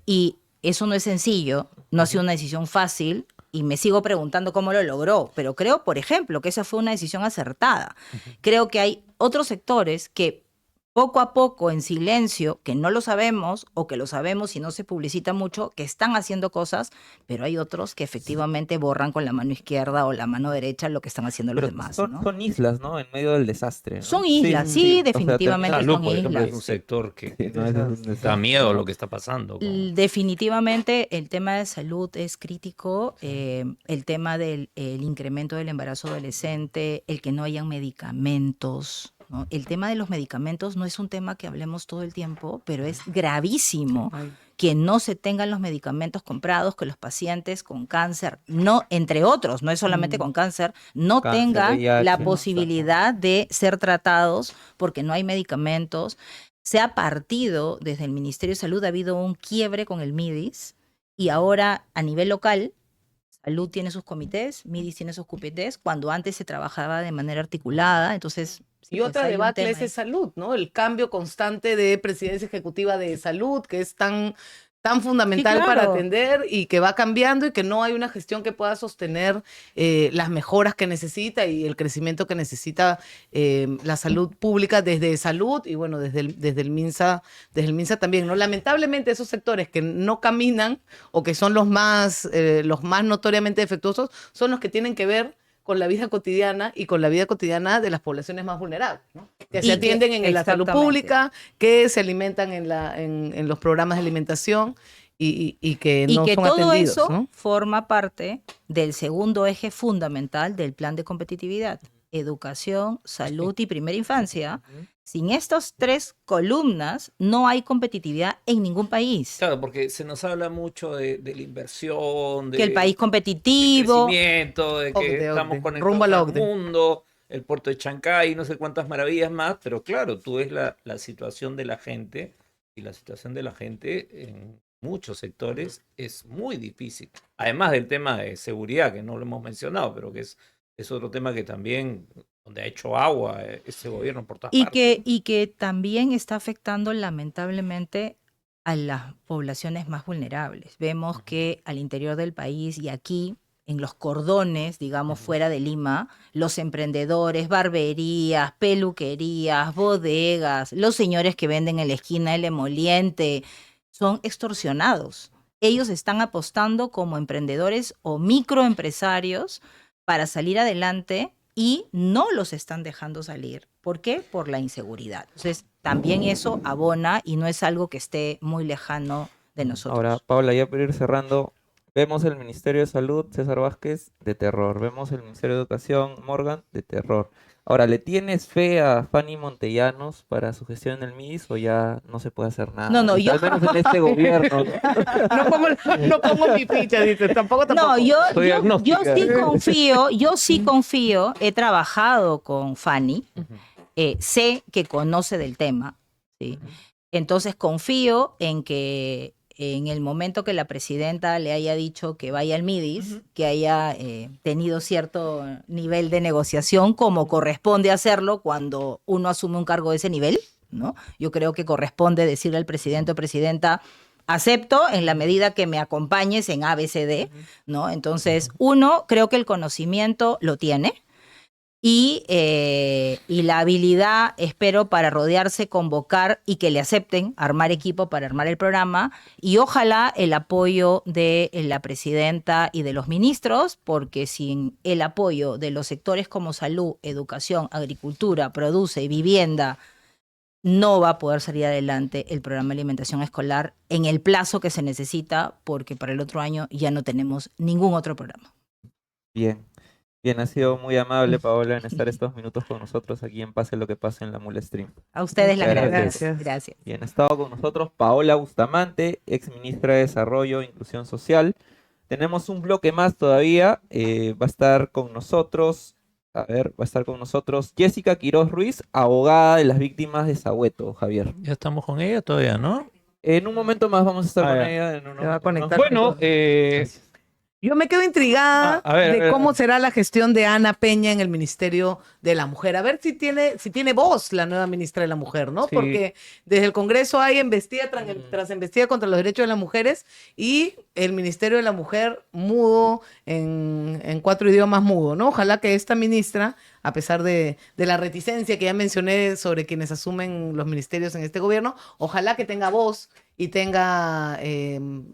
Y eso no es sencillo, no ha sido una decisión fácil y me sigo preguntando cómo lo logró, pero creo, por ejemplo, que esa fue una decisión acertada. Creo que hay otros sectores que poco a poco, en silencio, que no lo sabemos o que lo sabemos y no se publicita mucho, que están haciendo cosas, pero hay otros que efectivamente borran con la mano izquierda o la mano derecha lo que están haciendo los Pero demás, son, ¿no? son islas, ¿no? En medio del desastre, ¿no? Son islas, sí, definitivamente Salud, son por ejemplo, es islas. un sector que Sí, no, ese es un desastre. da miedo lo que está pasando. Definitivamente el tema de salud es crítico, el tema del el incremento del embarazo adolescente, el que no hayan medicamentos, ¿no? El tema de los medicamentos no es un tema que hablemos todo el tiempo, pero es gravísimo que no se tengan los medicamentos comprados, que los pacientes con cáncer, no, entre otros, no es solamente con cáncer, no Cáncer, tengan VIH, la ¿no? posibilidad de ser tratados porque no hay medicamentos. Se ha partido desde el Ministerio de Salud, ha habido un quiebre con el MIDIS y ahora a nivel local, Salud tiene sus comités, MIDIS tiene sus comités, cuando antes se trabajaba de manera articulada, entonces... sí, Y pues, otra hay un debacle tema es de salud, ¿no? El cambio constante de presidencia ejecutiva de salud, que es tan fundamental Sí, para claro. atender y que va cambiando y que no hay una gestión que pueda sostener las mejoras que necesita y el crecimiento que necesita la salud pública desde salud y bueno, desde el MINSA también, ¿no? Lamentablemente esos sectores que no caminan o que son los más notoriamente defectuosos son los que tienen que ver con la vida cotidiana y con la vida cotidiana de las poblaciones más vulnerables, ¿no? Que se Y que- atienden en la salud exactamente. pública, que se alimentan en los programas de alimentación y que Y no que son todo atendidos, eso ¿no? forma parte del segundo eje fundamental del plan de competitividad: educación, salud y primera infancia. Sin estas tres columnas no hay competitividad en ningún país. Claro, porque se nos habla mucho de la inversión, Que el país del competitivo, crecimiento, de que Ocde, estamos ocde. Rumbo conectados al al ocde. mundo, el puerto de Chancay, no sé cuántas maravillas más, pero claro, tú ves la situación de la gente y la situación de la gente en muchos sectores es muy difícil. Además del tema de seguridad, que no lo hemos mencionado, pero que es otro tema que también, donde ha hecho agua ese gobierno por todas partes. y que también está afectando lamentablemente a las poblaciones más vulnerables. Vemos que al interior del país y aquí, en los cordones, digamos, fuera de Lima, los emprendedores, barberías, peluquerías, bodegas, los señores que venden en la esquina del emoliente, son extorsionados. Ellos están apostando como emprendedores o microempresarios para salir adelante y no los están dejando salir. ¿Por qué? Por la inseguridad. Entonces, también eso abona y no es algo que esté muy lejano de nosotros. Ahora, Paula, ya para ir cerrando, vemos el Ministerio de Salud, César Vázquez, de terror. Vemos el Ministerio de Educación, Morgan, de terror. Ahora, ¿le tienes fe a Fanny Montellanos para su gestión en el MIDIS o ya no se puede hacer nada? No, Y yo- al menos en este gobierno, ¿no? No pongo mi ficha, dice, tampoco. No, Soy yo agnóstica. sí confío, he trabajado con Fanny, sé que conoce del tema, ¿sí? Entonces confío en que en el momento que la presidenta le haya dicho que vaya al MIDIS, que haya tenido cierto nivel de negociación, como corresponde hacerlo cuando uno asume un cargo de ese nivel, ¿no? Yo creo que corresponde decirle al presidente o presidenta: acepto en la medida que me acompañes en ABCD, ¿no? Entonces, uno, creo que el conocimiento lo tiene y la habilidad, espero, para rodearse, convocar y que le acepten, armar equipo para armar el programa, y ojalá el apoyo de la presidenta y de los ministros, porque sin el apoyo de los sectores como salud, educación, agricultura, produce y vivienda, no va a poder salir adelante el programa de alimentación escolar en el plazo que se necesita, porque para el otro año ya no tenemos ningún otro programa. Bien. Bien, ha sido muy amable, Paola, en estar estos minutos con nosotros aquí en Pase lo que pase en la Mule Stream. A ustedes las Muchas gracias. gracias. Gracias. Bien, ha estado con nosotros Paola Bustamante, ex ministra de Desarrollo e Inclusión Social. Tenemos un bloque más todavía. Va a estar con nosotros, Jessica Quiroz Ruiz, abogada de las víctimas de Sahueto, Javier. Ya estamos con ella todavía, ¿no? En un momento más vamos a estar con ya. ella. En unos Se va a minutos más. conectar. Bueno, Yo me quedo intrigada A ver, de cómo será la gestión de Ana Peña en el Ministerio de la Mujer. A ver si tiene voz la nueva ministra de la Mujer, ¿no? Sí. Porque desde el Congreso hay embestida tras embestida contra los derechos de las mujeres y el Ministerio de la Mujer mudo, en 4 idiomas mudo, ¿no? Ojalá que esta ministra, a pesar de la reticencia que ya mencioné sobre quienes asumen los ministerios en este gobierno, ojalá que tenga voz y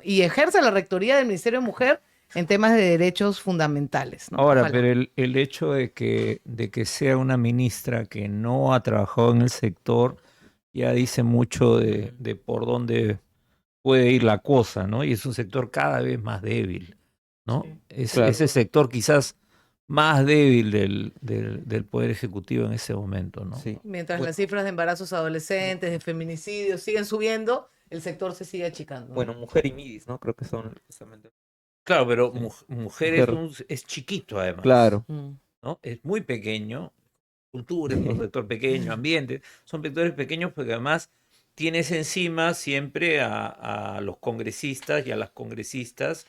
y ejerza la rectoría del Ministerio de Mujer en temas de derechos fundamentales, ¿no? Ahora, Ojalá. pero el hecho de que sea una ministra que no ha trabajado en el sector ya dice mucho de por dónde puede ir la cosa, ¿no? Y es un sector cada vez más débil, ¿no? Sí. Es Claro. ese sector quizás más débil del Poder Ejecutivo en ese momento, ¿no? Sí. Mientras Bueno. las cifras de embarazos adolescentes, de feminicidios siguen subiendo, el sector se sigue achicando, ¿no? Bueno, Mujer y Midis, ¿no? Creo que son justamente. Claro, pero Sí. mujeres Mujer. es chiquito además. Claro. ¿No? Es muy pequeño. Cultura es un sector pequeño, ambiente, son sectores pequeños porque además tienes encima siempre a los congresistas y a las congresistas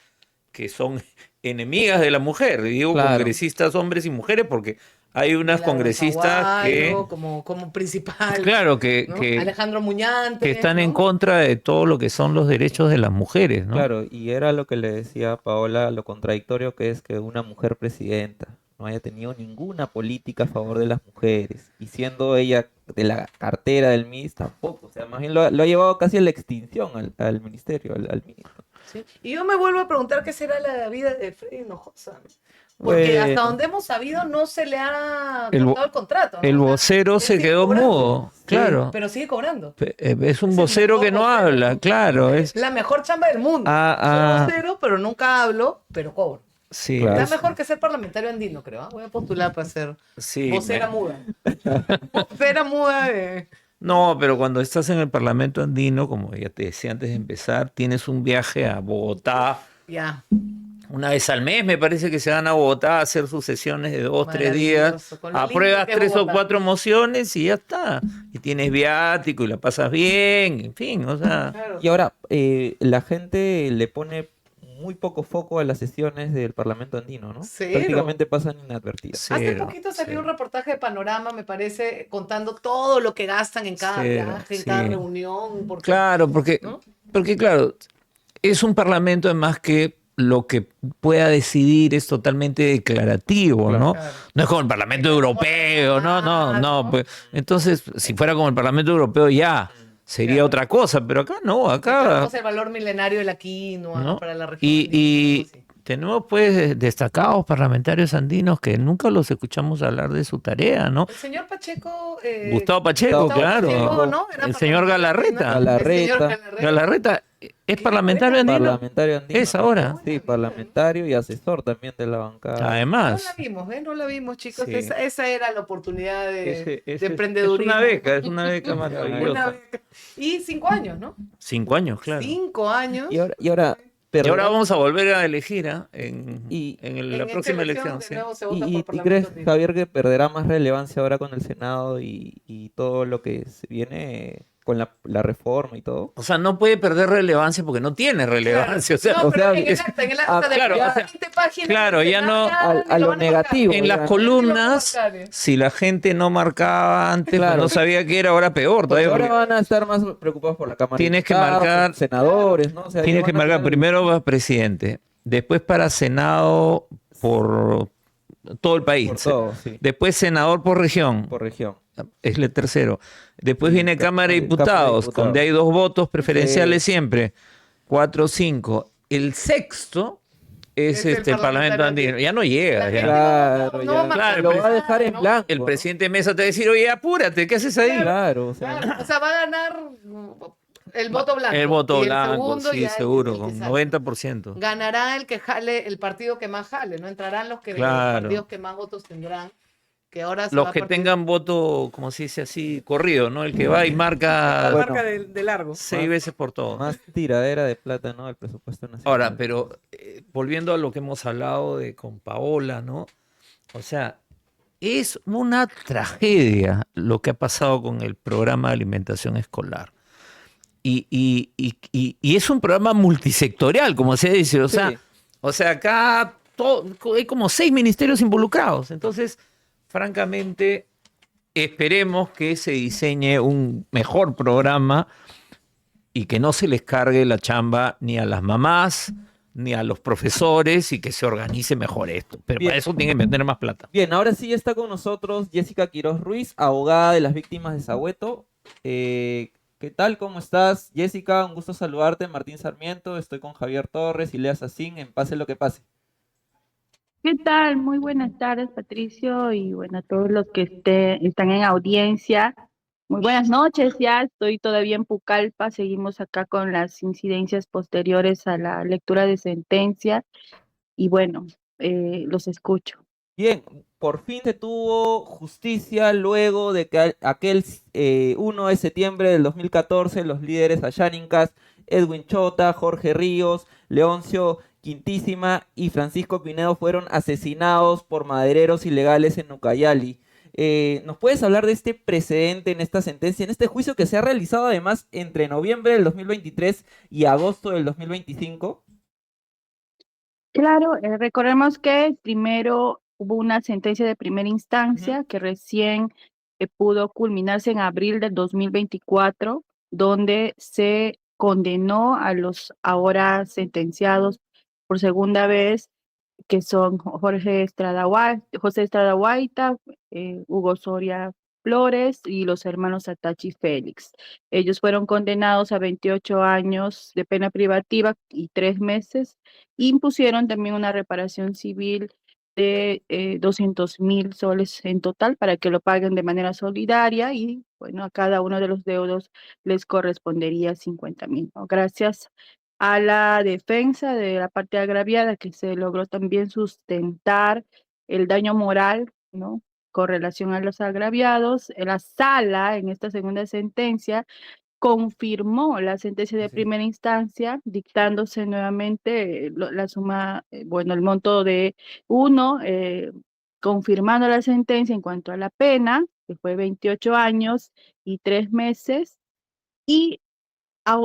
que son enemigas de la mujer. Y digo Claro. congresistas hombres y mujeres porque hay unas Milagros congresistas que, Aguayo, como principal, claro, ¿no? que Alejandro Muñante, están en ¿no? contra de todo lo que son los derechos de las mujeres, ¿no? Claro, y era lo que le decía a Paola, lo contradictorio que es que una mujer presidenta no haya tenido ninguna política a favor de las mujeres, y siendo ella de la cartera del MIS tampoco, o sea, más bien lo ha llevado casi a la extinción al ministerio, al ministro. Sí. Y yo me vuelvo a preguntar qué será la vida de Freddy Hinojosa, ¿no? Porque hasta donde hemos sabido no se le ha El vo- cortado el contrato, ¿no? El O sea, vocero él se sigue quedó cobrando, mudo, claro. pero sigue cobrando. Es un Es el vocero que mejor no vocero. habla, claro. Es, La mejor chamba del mundo. Ah, Soy vocero, pero nunca hablo, pero cobro. sí, Claro. Está mejor que ser parlamentario andino, creo. ¿Ah? Voy a postular para ser sí, vocera muda. Vocera muda de... No, pero cuando estás en el Parlamento andino, como ya te decía antes de empezar, tienes un viaje a Bogotá. Ya. Una vez al mes me parece que se van a Bogotá a hacer sus sesiones de 2, 3 días, Maravilloso, con lo lindo apruebas que es 3 o Bogotá. 4 mociones y ya está. Y tienes viático y la pasas bien, en fin, o sea. Claro. Y ahora, la gente le pone muy poco foco a las sesiones del Parlamento andino, ¿no? Cero. Prácticamente pasan inadvertidas. Hace Cero, poquito salió cero. un reportaje de Panorama, me parece, contando todo lo que gastan en cada Cero, viaje, en sí. cada reunión. Porque, Claro, ¿no? porque claro, es un parlamento además que lo que pueda decidir es totalmente declarativo, ¿no? Claro. No es como el Parlamento Europeo, no. Pues, entonces, si fuera como el Parlamento Europeo ya sería Claro. otra cosa, pero acá no, acá... Tenemos el valor milenario de la quinoa, ¿no? para la región. Y Sí. tenemos pues destacados parlamentarios andinos que nunca los escuchamos hablar de su tarea, ¿no? El señor Pacheco... Gustavo Pacheco, Gustavo claro. Pacheco, ¿no? Era El señor parlamentario, ¿no? Galarreta. El señor Galarreta. Galarreta es Qué parlamentario buena andino. Parlamentario andino. Es ahora. Sí, parlamentario y asesor también de la bancada. No la Además. vimos, ¿eh? No la vimos, chicos. Sí. Esa era la oportunidad de Ese emprendedurismo. es una beca Una maravillosa. beca. Y 5 años, ¿no? 5 años, claro. 5 años. Y ahora, Y ahora perdón, vamos a volver a elegir en Y- la En esta próxima elección. de Sí. nuevo se vota ¿Y por crees, parlamento. Javier, que perderá más relevancia ahora con el Senado y todo lo que se viene con la reforma y todo? O sea, no puede perder relevancia porque no tiene relevancia. O sea, no, o pero sea, en el acta, de claro, las o sea, 20 páginas. claro, del ya no- Senado, a ni lo van marcar. negativo. en las ya. columnas, Ni lo van a marcar. si la gente no marcaba antes, Claro. pues no sabía que era ahora peor Porque todavía. ahora porque van a estar más preocupados por la Cámara de Tienes que Diputados, marcar- por senadores, ¿no? O sea, Tienes ya que van a marcar tener- primero para presidente, después para Senado por todo el país. por todo, sí, Después senador por región. por región. Es el tercero. Después viene Cámara de Cámara de Diputados, Diputados. donde hay 2 votos preferenciales Sí. siempre. 4, 5. El sexto es Es el el Parlamento parlamentario andino. Ya no llega. La ya. gente Claro, no va a ya. marcar Claro, lo va a dejar en ¿no? blanco. El ¿no? presidente Mesa te va a decir, oye, apúrate, ¿qué haces ahí? Claro, o sea, Claro, o sea, va a ganar el voto blanco. El voto y el blanco, segundo sí, ya es seguro, el que con sale. 90%. Ganará el que jale, el partido que más jale, ¿no? Entrarán los Claro. partidos que más votos tendrán. Que ahora se Los va a que partir- tengan voto, como se dice así, corrido, ¿no? El que va y marca Bueno. marca de largo. 6 veces por todo. más tiradera de plata, ¿no? El presupuesto nacional. Ahora, pero volviendo a lo que hemos hablado con Paola, ¿no? O sea, es una tragedia lo que ha pasado con el programa de alimentación escolar. Y es un programa multisectorial, como se dice. O sea, Sí. O sea, acá hay como 6 ministerios involucrados. Entonces, francamente, esperemos que se diseñe un mejor programa y que no se les cargue la chamba ni a las mamás ni a los profesores y que se organice mejor esto. Pero Bien. para eso tienen que meter más plata. Bien, ahora sí está con nosotros Jessica Quiroz Ruiz, abogada de las víctimas de Sahueto. ¿Qué tal? ¿Cómo estás, Jessica? Un gusto saludarte, Martín Sarmiento. Estoy con Javier Torres y Lea Sacín en Pase lo que pase. ¿Qué tal? Muy buenas tardes, Patricio, y bueno, a todos los que están en audiencia. Muy buenas noches, ya estoy todavía en Pucallpa, seguimos acá con las incidencias posteriores a la lectura de sentencia y bueno, los escucho. Bien, por fin se tuvo justicia luego de que aquel 1 de septiembre del 2014 los líderes ayánicas Edwin Chota, Jorge Ríos, Leoncio Quintísima y Francisco Pinedo fueron asesinados por madereros ilegales en Ucayali. ¿Nos puedes hablar de este precedente en esta sentencia, en este juicio que se ha realizado además entre noviembre del 2023 y agosto del 2025? Claro, recordemos que primero hubo una sentencia de primera instancia que recién pudo culminarse en abril del 2024, donde se condenó a los ahora sentenciados por segunda vez, que son José Estrada Guaita, Hugo Soria Flores y los hermanos Atachi Félix. Ellos fueron condenados a 28 años de pena privativa y 3 meses. Impusieron también una reparación civil de 200.000 soles en total para que lo paguen de manera solidaria y bueno, a cada uno de los deudos les correspondería 50.000, ¿no? Gracias a la defensa de la parte agraviada, que se logró también sustentar el daño moral, ¿no? Con relación a los agraviados. La sala, en esta segunda sentencia, confirmó la sentencia de Sí. primera instancia, dictándose nuevamente la suma, bueno, el monto de uno, confirmando la sentencia en cuanto a la pena, que fue 28 años y 3 meses, y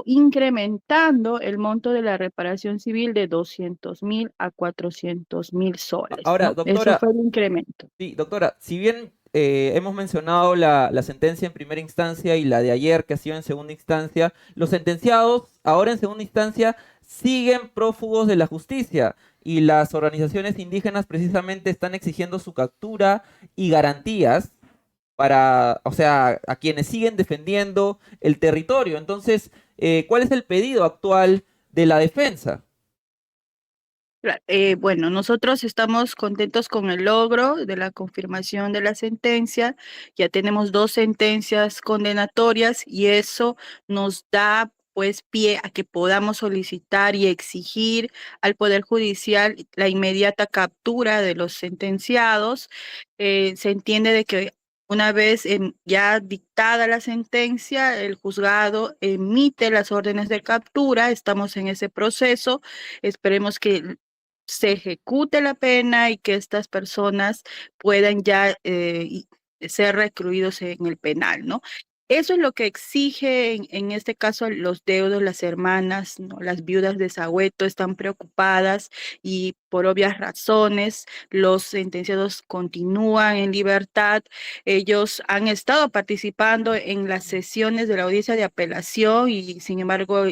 incrementando el monto de la reparación civil de 200.000 a 400.000 soles, Ahora, ¿no? Eso doctora, fue el incremento. sí, doctora, si bien hemos mencionado la sentencia en primera instancia y la de ayer que ha sido en segunda instancia, los sentenciados ahora en segunda instancia siguen prófugos de la justicia y las organizaciones indígenas precisamente están exigiendo su captura y garantías para, o sea, a quienes siguen defendiendo el territorio. Entonces, ¿cuál es el pedido actual de la defensa? Bueno, nosotros estamos contentos con el logro de la confirmación de la sentencia. Ya tenemos 2 sentencias condenatorias y eso nos da pues pie a que podamos solicitar y exigir al Poder Judicial la inmediata captura de los sentenciados. Se entiende de que una vez ya dictada la sentencia, el juzgado emite las órdenes de captura. Estamos en ese proceso. Esperemos que se ejecute la pena y que estas personas puedan ya ser recluidos en el penal, ¿no? Eso es lo que exige en este caso los deudos, las hermanas, ¿no? Las viudas de Sahueto están preocupadas y por obvias razones los sentenciados continúan en libertad. Ellos han estado participando en las sesiones de la audiencia de apelación y sin embargo,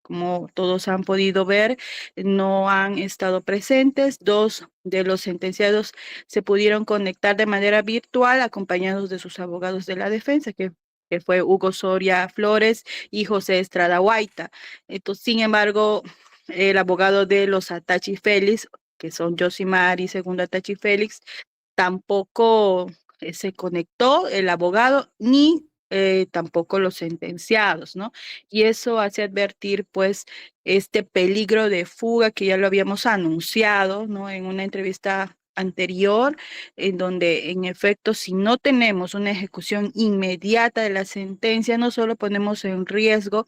como todos han podido ver, no han estado presentes. 2 de los sentenciados se pudieron conectar de manera virtual acompañados de sus abogados de la defensa, que fue Hugo Soria Flores y José Estrada Guaita. Entonces, sin embargo, el abogado de los Atachi Félix, que son Josimar y segundo Atachi Félix, tampoco se conectó el abogado ni tampoco los sentenciados, ¿no? Y eso hace advertir, pues, este peligro de fuga que ya lo habíamos anunciado, ¿no? En una entrevista anterior, en donde, en efecto, si no tenemos una ejecución inmediata de la sentencia, no solo ponemos en riesgo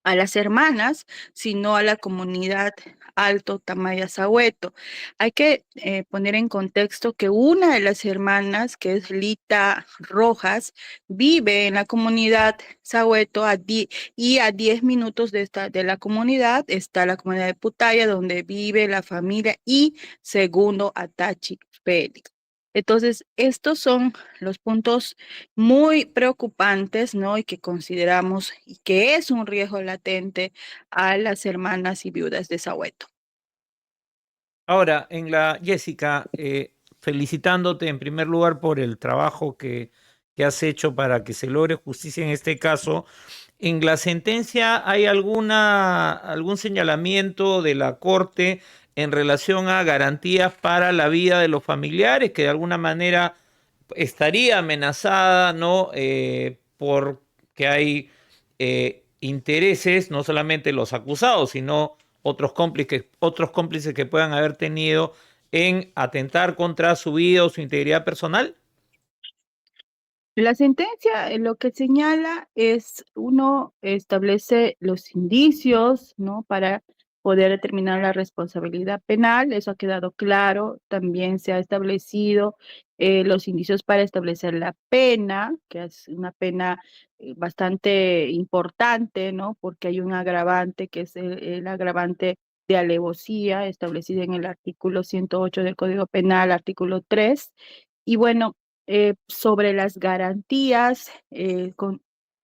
a las hermanas, sino a la comunidad Alto Tamaya-Sahueto. Hay que poner en contexto que una de las hermanas, que es Lita Rojas, vive en la comunidad Sahueto y a 10 minutos de la comunidad está la comunidad de Putaya, donde vive la familia y segundo Atachi Félix. Entonces, estos son los puntos muy preocupantes, ¿no? Y que consideramos y que es un riesgo latente a las hermanas y viudas de Sahueto. Ahora, Jessica, felicitándote en primer lugar por el trabajo que has hecho para que se logre justicia en este caso. ¿En la sentencia hay algún señalamiento de la Corte en relación a garantías para la vida de los familiares que de alguna manera estaría amenazada, ¿no? Porque hay intereses, no solamente los acusados, sino otros cómplices que puedan haber tenido en atentar contra su vida o su integridad personal? La sentencia lo que señala es, uno, establece los indicios, ¿no? Para poder determinar la responsabilidad penal, eso ha quedado claro. También se ha establecido los indicios para establecer la pena, que es una pena bastante importante, ¿no? Porque hay un agravante, que es el agravante de alevosía, establecido en el artículo 108 del Código Penal, artículo 3. Y bueno, sobre las garantías,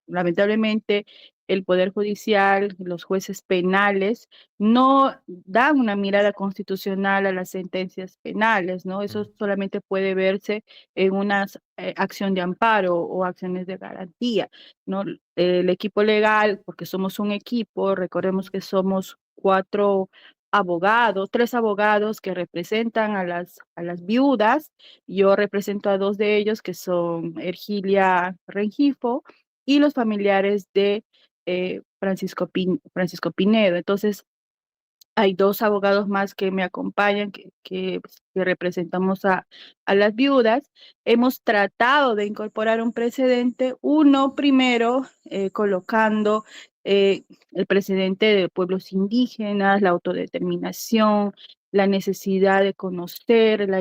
lamentablemente el Poder Judicial, los jueces penales, no dan una mirada constitucional a las sentencias penales, ¿no? Eso solamente puede verse en una acción de amparo o acciones de garantía, ¿no? El equipo legal, porque somos un equipo, recordemos que somos 3 abogados que representan a las viudas. Yo represento a 2 de ellos, que son Ergilia Rengifo y los familiares de Francisco Pinedo. Entonces, hay 2 abogados más que me acompañan, que representamos a las viudas. Hemos tratado de incorporar un precedente, uno primero colocando el precedente de pueblos indígenas, la autodeterminación, la necesidad de conocer la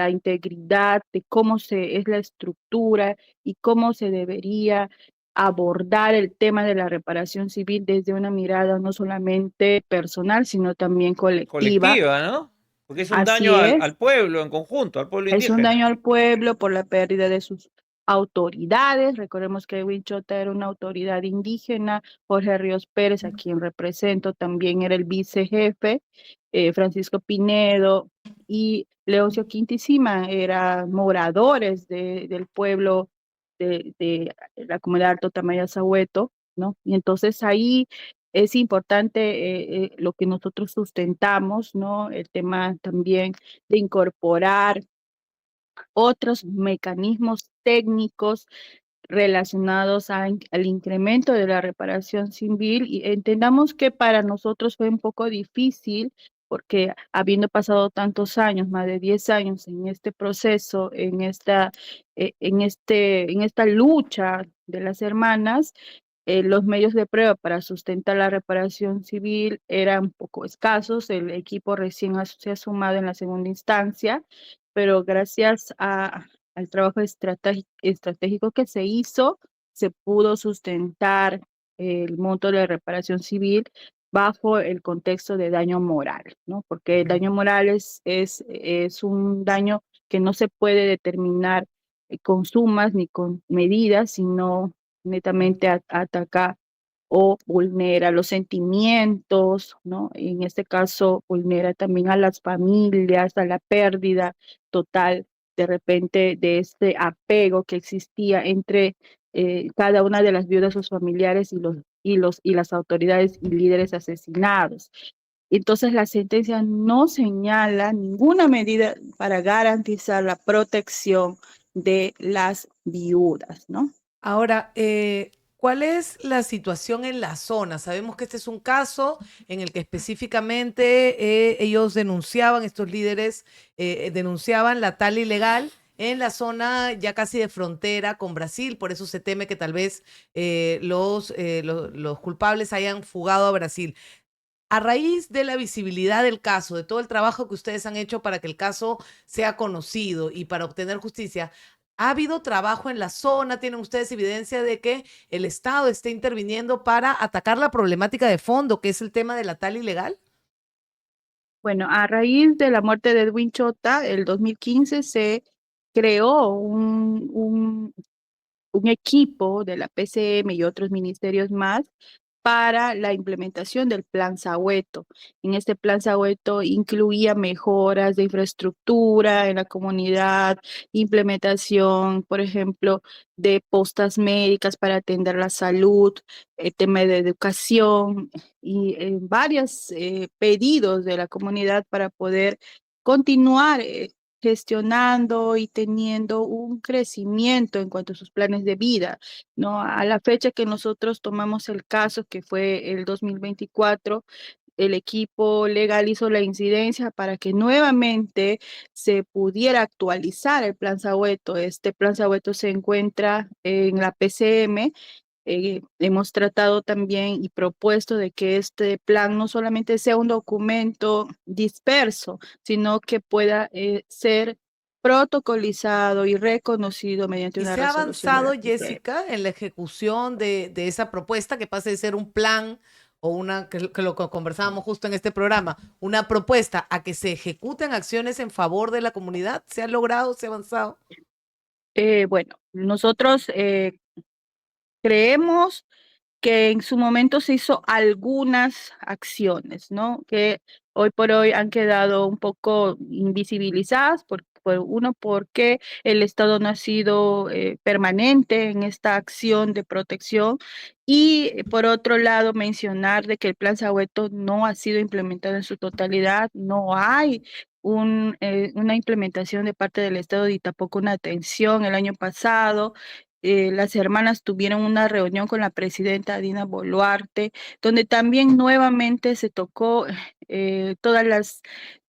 integridad de cómo es la estructura y cómo se debería abordar el tema de la reparación civil desde una mirada no solamente personal, sino también colectiva. Colectiva, ¿no? Porque es un daño Así es. al pueblo en conjunto, al pueblo Es un indígena. daño al pueblo por la pérdida de sus autoridades. Recordemos que Huinchota era una autoridad indígena. Jorge Ríos Pérez, a quien represento, también era el vicejefe. Francisco Pinedo y Leoncio Quintisima eran moradores del pueblo de la comunidad Alto Tamaya-Sahueto, ¿no? Y entonces ahí es importante lo que nosotros sustentamos, ¿no? El tema también de incorporar otros mecanismos técnicos relacionados al incremento de la reparación civil, y entendamos que para nosotros fue un poco difícil porque habiendo pasado tantos años, más de 10 años en este proceso, en esta lucha de las hermanas, los medios de prueba para sustentar la reparación civil eran un poco escasos. El equipo recién se ha sumado en la segunda instancia, pero gracias al trabajo estratégico que se hizo, se pudo sustentar el monto de la reparación civil bajo el contexto de daño moral, ¿no? Porque el daño moral es un daño que no se puede determinar con sumas ni con medidas, sino netamente ataca o vulnera los sentimientos, ¿no? En este caso, vulnera también a las familias, a la pérdida total de repente de este apego que existía entre cada una de las viudas, sus familiares y las autoridades y líderes asesinados. Entonces, la sentencia no señala ninguna medida para garantizar la protección de las viudas, ¿no? Ahora, ¿cuál es la situación en la zona? Sabemos que este es un caso en el que específicamente ellos denunciaban, estos líderes denunciaban la tala ilegal en la zona ya casi de frontera con Brasil, por eso se teme que tal vez los culpables hayan fugado a Brasil. A raíz de la visibilidad del caso, de todo el trabajo que ustedes han hecho para que el caso sea conocido y para obtener justicia, ¿ha habido trabajo en la zona? ¿Tienen ustedes evidencia de que el Estado esté interviniendo para atacar la problemática de fondo, que es el tema de la tala ilegal? Bueno, a raíz de la muerte de Edwin Chota, el 2015 se creó un equipo de la PCM y otros ministerios más para la implementación del Plan Sahueto. En este Plan Sahueto incluía mejoras de infraestructura en la comunidad, implementación, por ejemplo, de postas médicas para atender la salud, tema de educación y varios pedidos de la comunidad para poder continuar gestionando y teniendo un crecimiento en cuanto a sus planes de vida, ¿no? A la fecha que nosotros tomamos el caso, que fue el 2024, el equipo legal hizo la incidencia para que nuevamente se pudiera actualizar el Plan Sahueto. Este Plan Sahueto se encuentra en la PCM. Hemos tratado también y propuesto de que este plan no solamente sea un documento disperso, sino que pueda ser protocolizado y reconocido mediante ¿Y una se ha resolución de la avanzado, PCM. Jessica, en la ejecución de esa propuesta que pase de ser un plan o que lo conversábamos justo en este programa, una propuesta a que se ejecuten acciones en favor de la comunidad? ¿Se ha logrado, se ha avanzado? Bueno, nosotros creemos que en su momento se hizo algunas acciones, ¿no? Que hoy por hoy han quedado un poco invisibilizadas uno, porque el Estado no ha sido permanente en esta acción de protección y por otro lado mencionar de que el Plan Sahueto no ha sido implementado en su totalidad, no hay una implementación de parte del Estado y tampoco una atención el año pasado. Las hermanas tuvieron una reunión con la presidenta Dina Boluarte, donde también nuevamente se tocó todas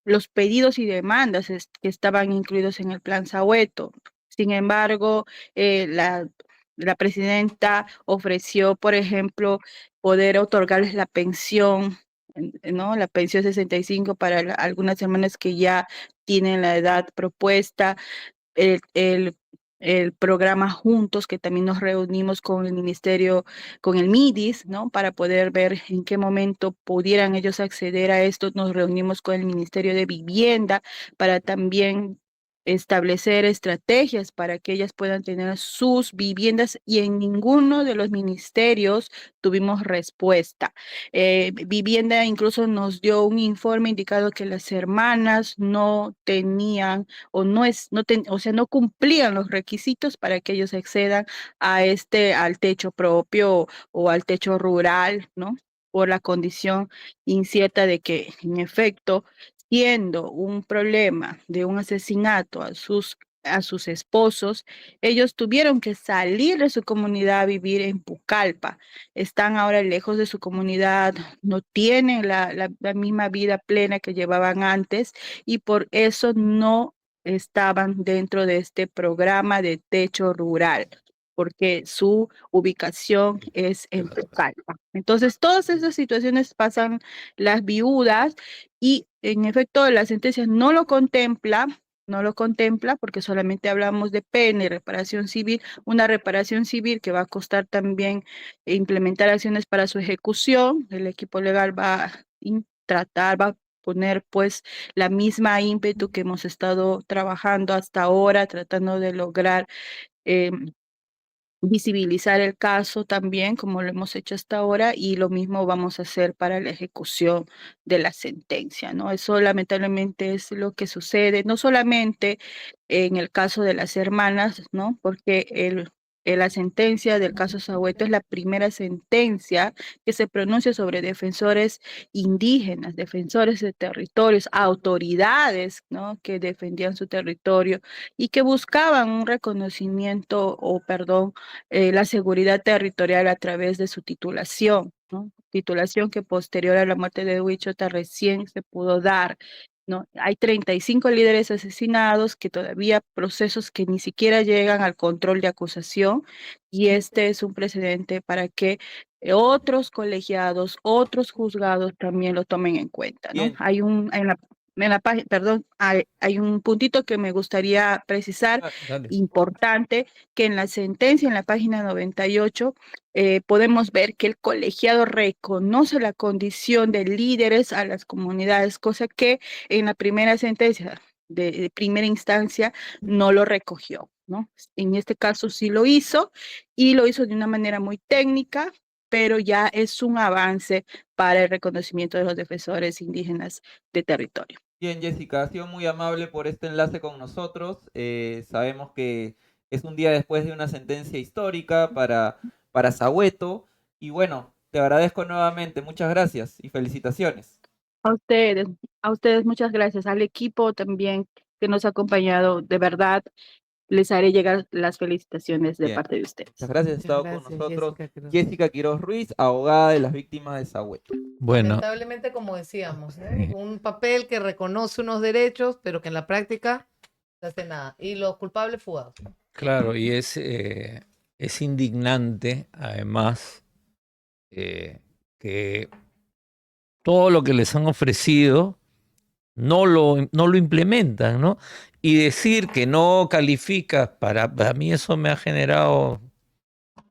los pedidos y demandas que estaban incluidos en el Plan Sahueto. Sin embargo, la presidenta ofreció, por ejemplo, poder otorgarles la pensión, ¿no? La pensión 65 para algunas hermanas que ya tienen la edad propuesta, el, el, el programa Juntos, que también nos reunimos con el ministerio, con el MIDIS, ¿no? Para poder ver en qué momento pudieran ellos acceder a esto. Nos reunimos con el Ministerio de Vivienda para también establecer estrategias para que ellas puedan tener sus viviendas y en ninguno de los ministerios tuvimos respuesta. Vivienda incluso nos dio un informe indicado que las hermanas no tenían o o sea, no cumplían los requisitos para que ellos accedan al techo propio o al techo rural, ¿no? Por la condición incierta de que, en efecto, siendo un problema de un asesinato a sus esposos, ellos tuvieron que salir de su comunidad a vivir en Pucallpa. Están ahora lejos de su comunidad, no tienen la misma vida plena que llevaban antes y por eso no estaban dentro de este programa de techo rural, porque su ubicación es en Pucallpa. Entonces, todas esas situaciones pasan las viudas y en efecto la sentencia no lo contempla porque solamente hablamos de pena y reparación civil, una reparación civil que va a costar también implementar acciones para su ejecución. El equipo legal va a va a poner pues la misma ímpetu que hemos estado trabajando hasta ahora, tratando de lograr eh, visibilizar el caso también, como lo hemos hecho hasta ahora, y lo mismo vamos a hacer para la ejecución de la sentencia, ¿no? Eso lamentablemente es lo que sucede, no solamente en el caso de las hermanas, ¿no? Porque la sentencia del caso Sahueto es la primera sentencia que se pronuncia sobre defensores indígenas, defensores de territorios, autoridades, ¿no? Que defendían su territorio y que buscaban un reconocimiento o, perdón, la seguridad territorial a través de su titulación, ¿no? Titulación que posterior a la muerte de Huichota recién se pudo dar. ¿no? Hay 35 líderes asesinados, que todavía procesos que ni siquiera llegan al control de acusación, y este es un precedente para que otros colegiados, otros juzgados también lo tomen en cuenta, ¿no? Bien. Hay perdón, hay un puntito que me gustaría precisar, Dale. importante, que en la sentencia, en la página 98, podemos ver que el colegiado reconoce la condición de líderes a las comunidades, cosa que en la primera sentencia de primera instancia no lo recogió, ¿no? En este caso sí lo hizo, y lo hizo de una manera muy técnica, pero ya es un avance para el reconocimiento de los defensores indígenas de territorio. Bien, Jessica, ha sido muy amable por este enlace con nosotros. Sabemos que es un día después de una sentencia histórica para Sahueto. Y bueno, te agradezco nuevamente. Muchas gracias y felicitaciones. A ustedes muchas gracias, al equipo también que nos ha acompañado, de verdad, les haré llegar las felicitaciones de Bien. parte de ustedes. Muchas gracias. Ha Muchas estado gracias, con nosotros Jessica Quiroz. Jessica Quiroz Ruiz, abogada de las víctimas de Sahueto. Bueno, Lamentablemente, como decíamos, un papel que reconoce unos derechos, pero que en la práctica no hace nada. Y los culpables fugados. claro, y es indignante, además, que todo lo que les han ofrecido no lo implementan, ¿no? Y decir que no calificas, para mí eso me ha generado,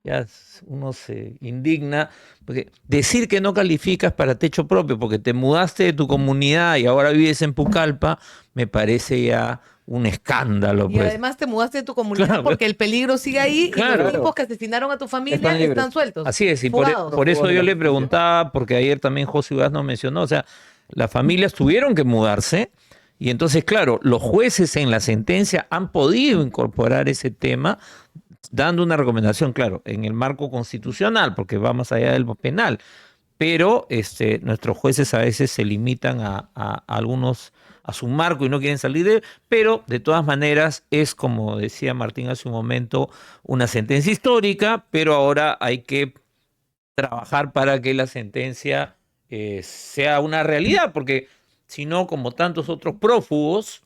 ya uno se indigna, porque decir que no calificas para techo propio, porque te mudaste de tu comunidad y ahora vives en Pucallpa, me parece ya un escándalo. Y Pues. además te mudaste de tu comunidad Claro. porque el peligro sigue ahí y Claro. los tipos que asesinaron a tu familia Están libres. están sueltos. Así es, y fugados. por eso Los yo fugados de le la preguntaba, porque ayer también José Ugaz nos mencionó, o sea, las familias tuvieron que mudarse, y entonces, claro, los jueces en la sentencia han podido incorporar ese tema, dando una recomendación, claro, en el marco constitucional, porque va más allá del penal, pero nuestros jueces a veces se limitan a algunos, a su marco y no quieren salir de él, pero de todas maneras es, como decía Martín hace un momento, una sentencia histórica, pero ahora hay que trabajar para que la sentencia sea una realidad, porque si no, como tantos otros prófugos,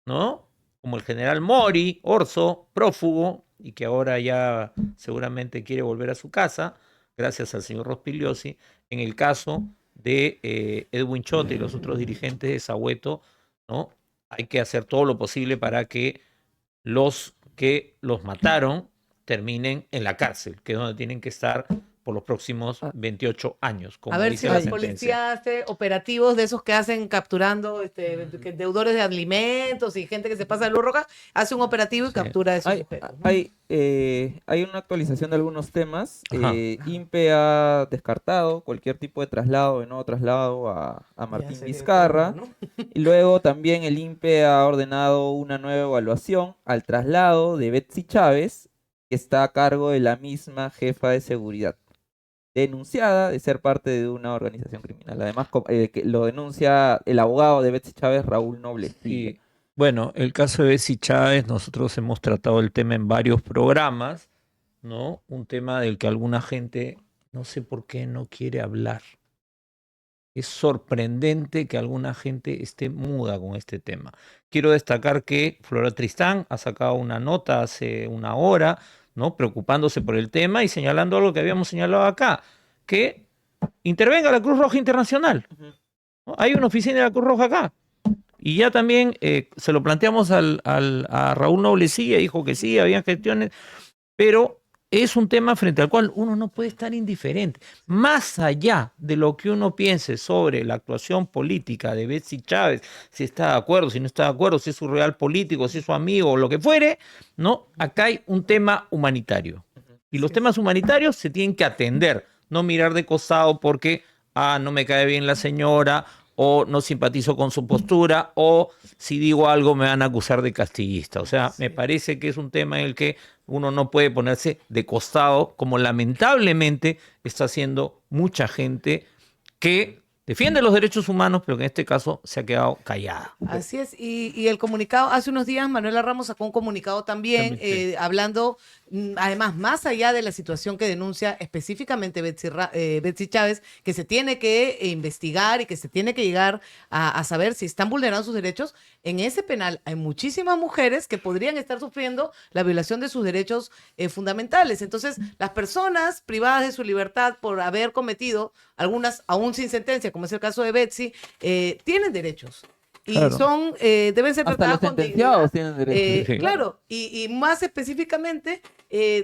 ¿no? Como el general Mori, Orso, prófugo, y que ahora ya seguramente quiere volver a su casa, gracias al señor Rospigliosi, en el caso de Edwin Chote y los otros dirigentes de Sahueto, ¿no? Hay que hacer todo lo posible para que los mataron terminen en la cárcel, que es donde tienen que estar por los próximos 28 años, como A ver dice si la la sentencia. policía hace operativos de esos que hacen capturando que deudores de alimentos y gente que se pasa de luz roja, hace un operativo y Sí. captura a esos Hay, sujetos, ¿no? hay una actualización de algunos temas. Ajá. INPE ha descartado cualquier tipo de traslado, de nuevo traslado a Ya Martín sería Vizcarra. bueno, ¿no? Y luego también el INPE ha ordenado una nueva evaluación al traslado de Betsy Chávez, que está a cargo de la misma jefa de seguridad, denunciada de ser parte de una organización criminal. Además, que lo denuncia el abogado de Betsy Chávez, Raúl Noble. Y bueno, el caso de Betsy Chávez, nosotros hemos tratado el tema en varios programas, ¿no? Un tema del que alguna gente, no sé por qué, no quiere hablar. Es sorprendente que alguna gente esté muda con este tema. Quiero destacar que Flora Tristán ha sacado una nota hace una hora, ¿no? Preocupándose por el tema y señalando algo que habíamos señalado acá, que intervenga la Cruz Roja Internacional, ¿no? Hay una oficina de la Cruz Roja acá. Y ya también se lo planteamos a Raúl Noblecilla, dijo que sí, había gestiones, pero es un tema frente al cual uno no puede estar indiferente. Más allá de lo que uno piense sobre la actuación política de Betsy Chávez, si está de acuerdo, si no está de acuerdo, si es su real político, si es su amigo o lo que fuere, ¿no? Acá hay un tema humanitario. Y los temas humanitarios se tienen que atender, no mirar de costado porque, no me cae bien la señora, o no simpatizo con su postura, o si digo algo me van a acusar de castillista. O sea, me parece que es un tema en el que uno no puede ponerse de costado, como lamentablemente está haciendo mucha gente que defiende los derechos humanos, pero que en este caso se ha quedado callada. Así es, y el comunicado, hace unos días Manuela Ramos sacó un comunicado también, Sí. hablando, además, más allá de la situación que denuncia específicamente Betsy Chávez, que se tiene que investigar y que se tiene que llegar a saber si están vulnerando sus derechos. En ese penal hay muchísimas mujeres que podrían estar sufriendo la violación de sus derechos fundamentales. Entonces, las personas privadas de su libertad por haber cometido, algunas aún sin sentencia, como es el caso de Betsy, tienen derechos. Y Claro. son, deben ser Hasta tratadas los con sentenciados dignidad. tienen derecho. Sí. Claro, y más específicamente,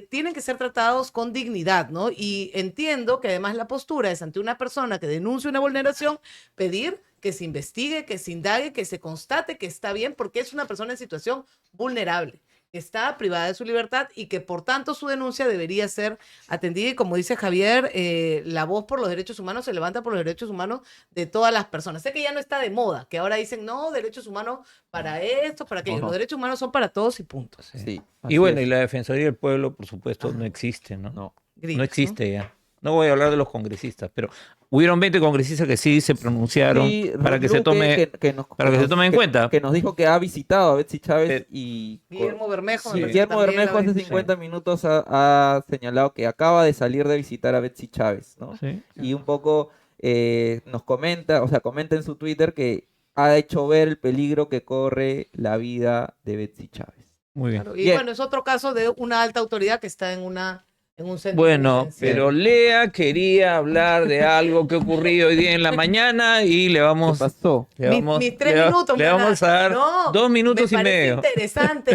tienen que ser tratados con dignidad, ¿no? Y entiendo que además la postura es ante una persona que denuncia una vulneración, pedir que se investigue, que se indague, que se constate que está bien, porque es una persona en situación vulnerable, que está privada de su libertad y que por tanto su denuncia debería ser atendida. Y como dice Javier, la voz por los derechos humanos se levanta por los derechos humanos de todas las personas. Sé que ya no está de moda, que ahora dicen, no, derechos humanos para esto, para aquello. Ajá. Los derechos humanos son para todos y punto. Sí, Y bueno, así y es. la Defensoría del Pueblo, por supuesto, no existe, ¿no? No. Gritos, No existe ya. No voy a hablar de los congresistas, pero hubieron 20 congresistas que sí se pronunciaron Sí, para que se Luque, tome, para que se tome en cuenta. Que nos dijo que ha visitado a Betsy Chávez Pero- y Guillermo Bermejo. me Sí. parece Guillermo también Bermejo la hace vez. 50 minutos ha señalado que acaba de salir de visitar a Betsy Chávez, ¿no? Sí. Y un poco nos comenta, o sea, comenta en su Twitter que ha hecho ver el peligro que corre la vida de Betsy Chávez. Muy bien. Claro, y Bien. bueno, es otro caso de una alta autoridad que está en un centro Bueno, penitenciario. pero Lea quería hablar de algo que ocurrió hoy día en la mañana y le ¿Qué vamos, pasó? le Mis- vamos, mis 3 le- minutos. le Mana. vamos a dar No, 2 minutos y me parece medio. interesante.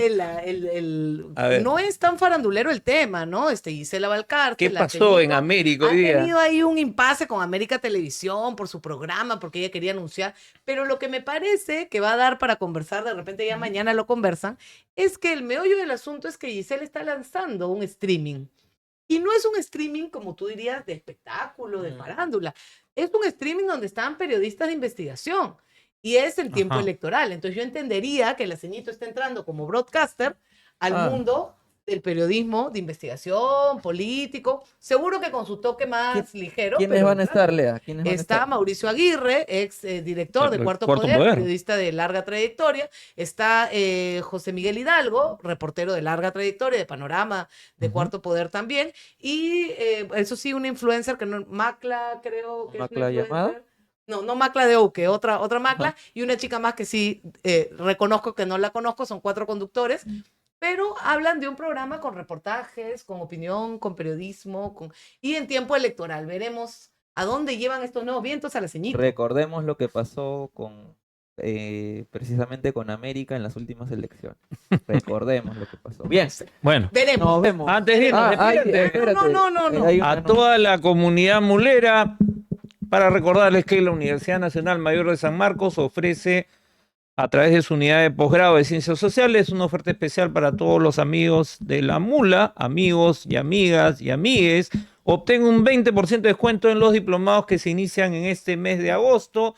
A ver. No es tan farandulero el tema, ¿no? Gisela Valcárcel. ¿Qué ha pasó en tenido- América Ha hoy día? tenido ahí un impasse con América Televisión por su programa, porque ella quería anunciar. Pero lo que me parece que va a dar para conversar, de repente ya mañana lo conversan, es que el meollo del asunto es que Gisela está lanzando un streaming. Y no es un streaming, como tú dirías, de espectáculo, de farándula. Es un streaming donde están periodistas de investigación. Y es el tiempo Ajá. electoral. Entonces yo entendería que la ceñito está entrando como broadcaster al Ah. mundo del periodismo de investigación, político. Seguro que con su toque más ligero. ¿Quiénes pero van a entrando. estar, Lea? ¿Quiénes van a Está estar? Mauricio Aguirre, ex director de El Cuarto Cuarto Poder, Poder. periodista de larga trayectoria. Está José Miguel Hidalgo, reportero de larga trayectoria, de Panorama, de Cuarto Poder también. Y eso sí, una influencer que no, Macla, creo que ¿Macla es una llamada? influencer. No, no Macla de Uque, otra Macla. Y una chica más que sí reconozco que no la conozco, son 4 conductores. Pero hablan de un programa con reportajes, con opinión, con periodismo, y en tiempo electoral. Veremos a dónde llevan estos nuevos vientos a la ceñita. Recordemos lo que pasó con precisamente con América en las últimas elecciones. Recordemos lo que pasó. Bien, Bueno, Veremos. nos vemos. antes de irnos, ay, despídete. espérate. No. Hay una A toda la comunidad mulera, para recordarles que la Universidad Nacional Mayor de San Marcos ofrece, a través de su unidad de posgrado de Ciencias Sociales, una oferta especial para todos los amigos de la Mula, amigos y amigas y amigues. Obtengan un 20% de descuento en los diplomados que se inician en este mes de agosto.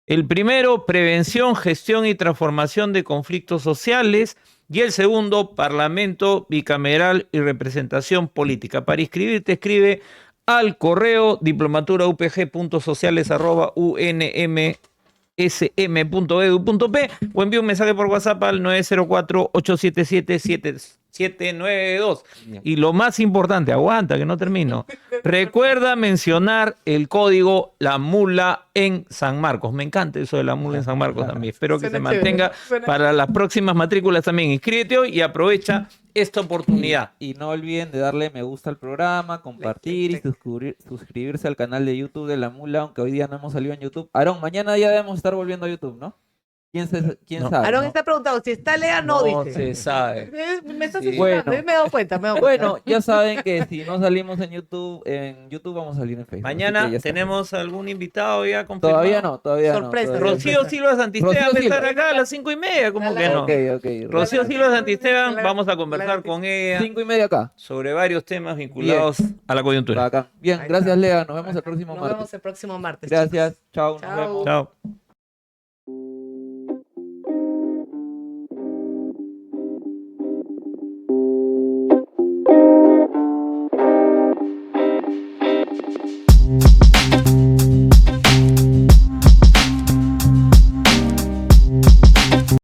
El primero, prevención, gestión y transformación de conflictos sociales. Y el segundo, parlamento bicameral y representación política. Para inscribirte, escribe al correo diplomatuраupg.sociales@unmsm.edu.p o envía un mensaje por WhatsApp al 904-877-7792. Y lo más importante, aguanta que no termino, recuerda mencionar el código La Mula en San Marcos. Me encanta eso de La Mula en San Marcos también. Espero que se Suena mantenga chévere, suena para las próximas matrículas también. Inscríbete hoy y aprovecha esta oportunidad. Y no olviden de darle me gusta al programa, compartir y suscribirse al canal de YouTube de La Mula, aunque hoy día no hemos salido en YouTube. Aarón, mañana ya debemos estar volviendo a YouTube, ¿no? ¿Quién No. sabe? Aarón ¿no? está preguntando si está Lea, no, dice. se sabe. Me estás Sí. insultando, Bueno. me he dado cuenta, Bueno, ya saben que si no salimos en YouTube vamos a salir en Facebook. así Mañana que ya está. tenemos algún invitado ya confirmado. Todavía no, todavía Sorpresa. no. todavía no. Rocío Silva Santisteban va a Rocío estar Silva. acá a las 5:30, ¿cómo que no? Ok. Rocío Silva Santisteban, Claro, vamos a conversar claro. con ella 5:30 acá. sobre varios temas vinculados a la coyuntura. Bacán. Bien, Ahí gracias está. Lea, nos vemos el próximo Nos martes. vemos el próximo martes. Gracias, chao, nos Chao. vemos. Chao.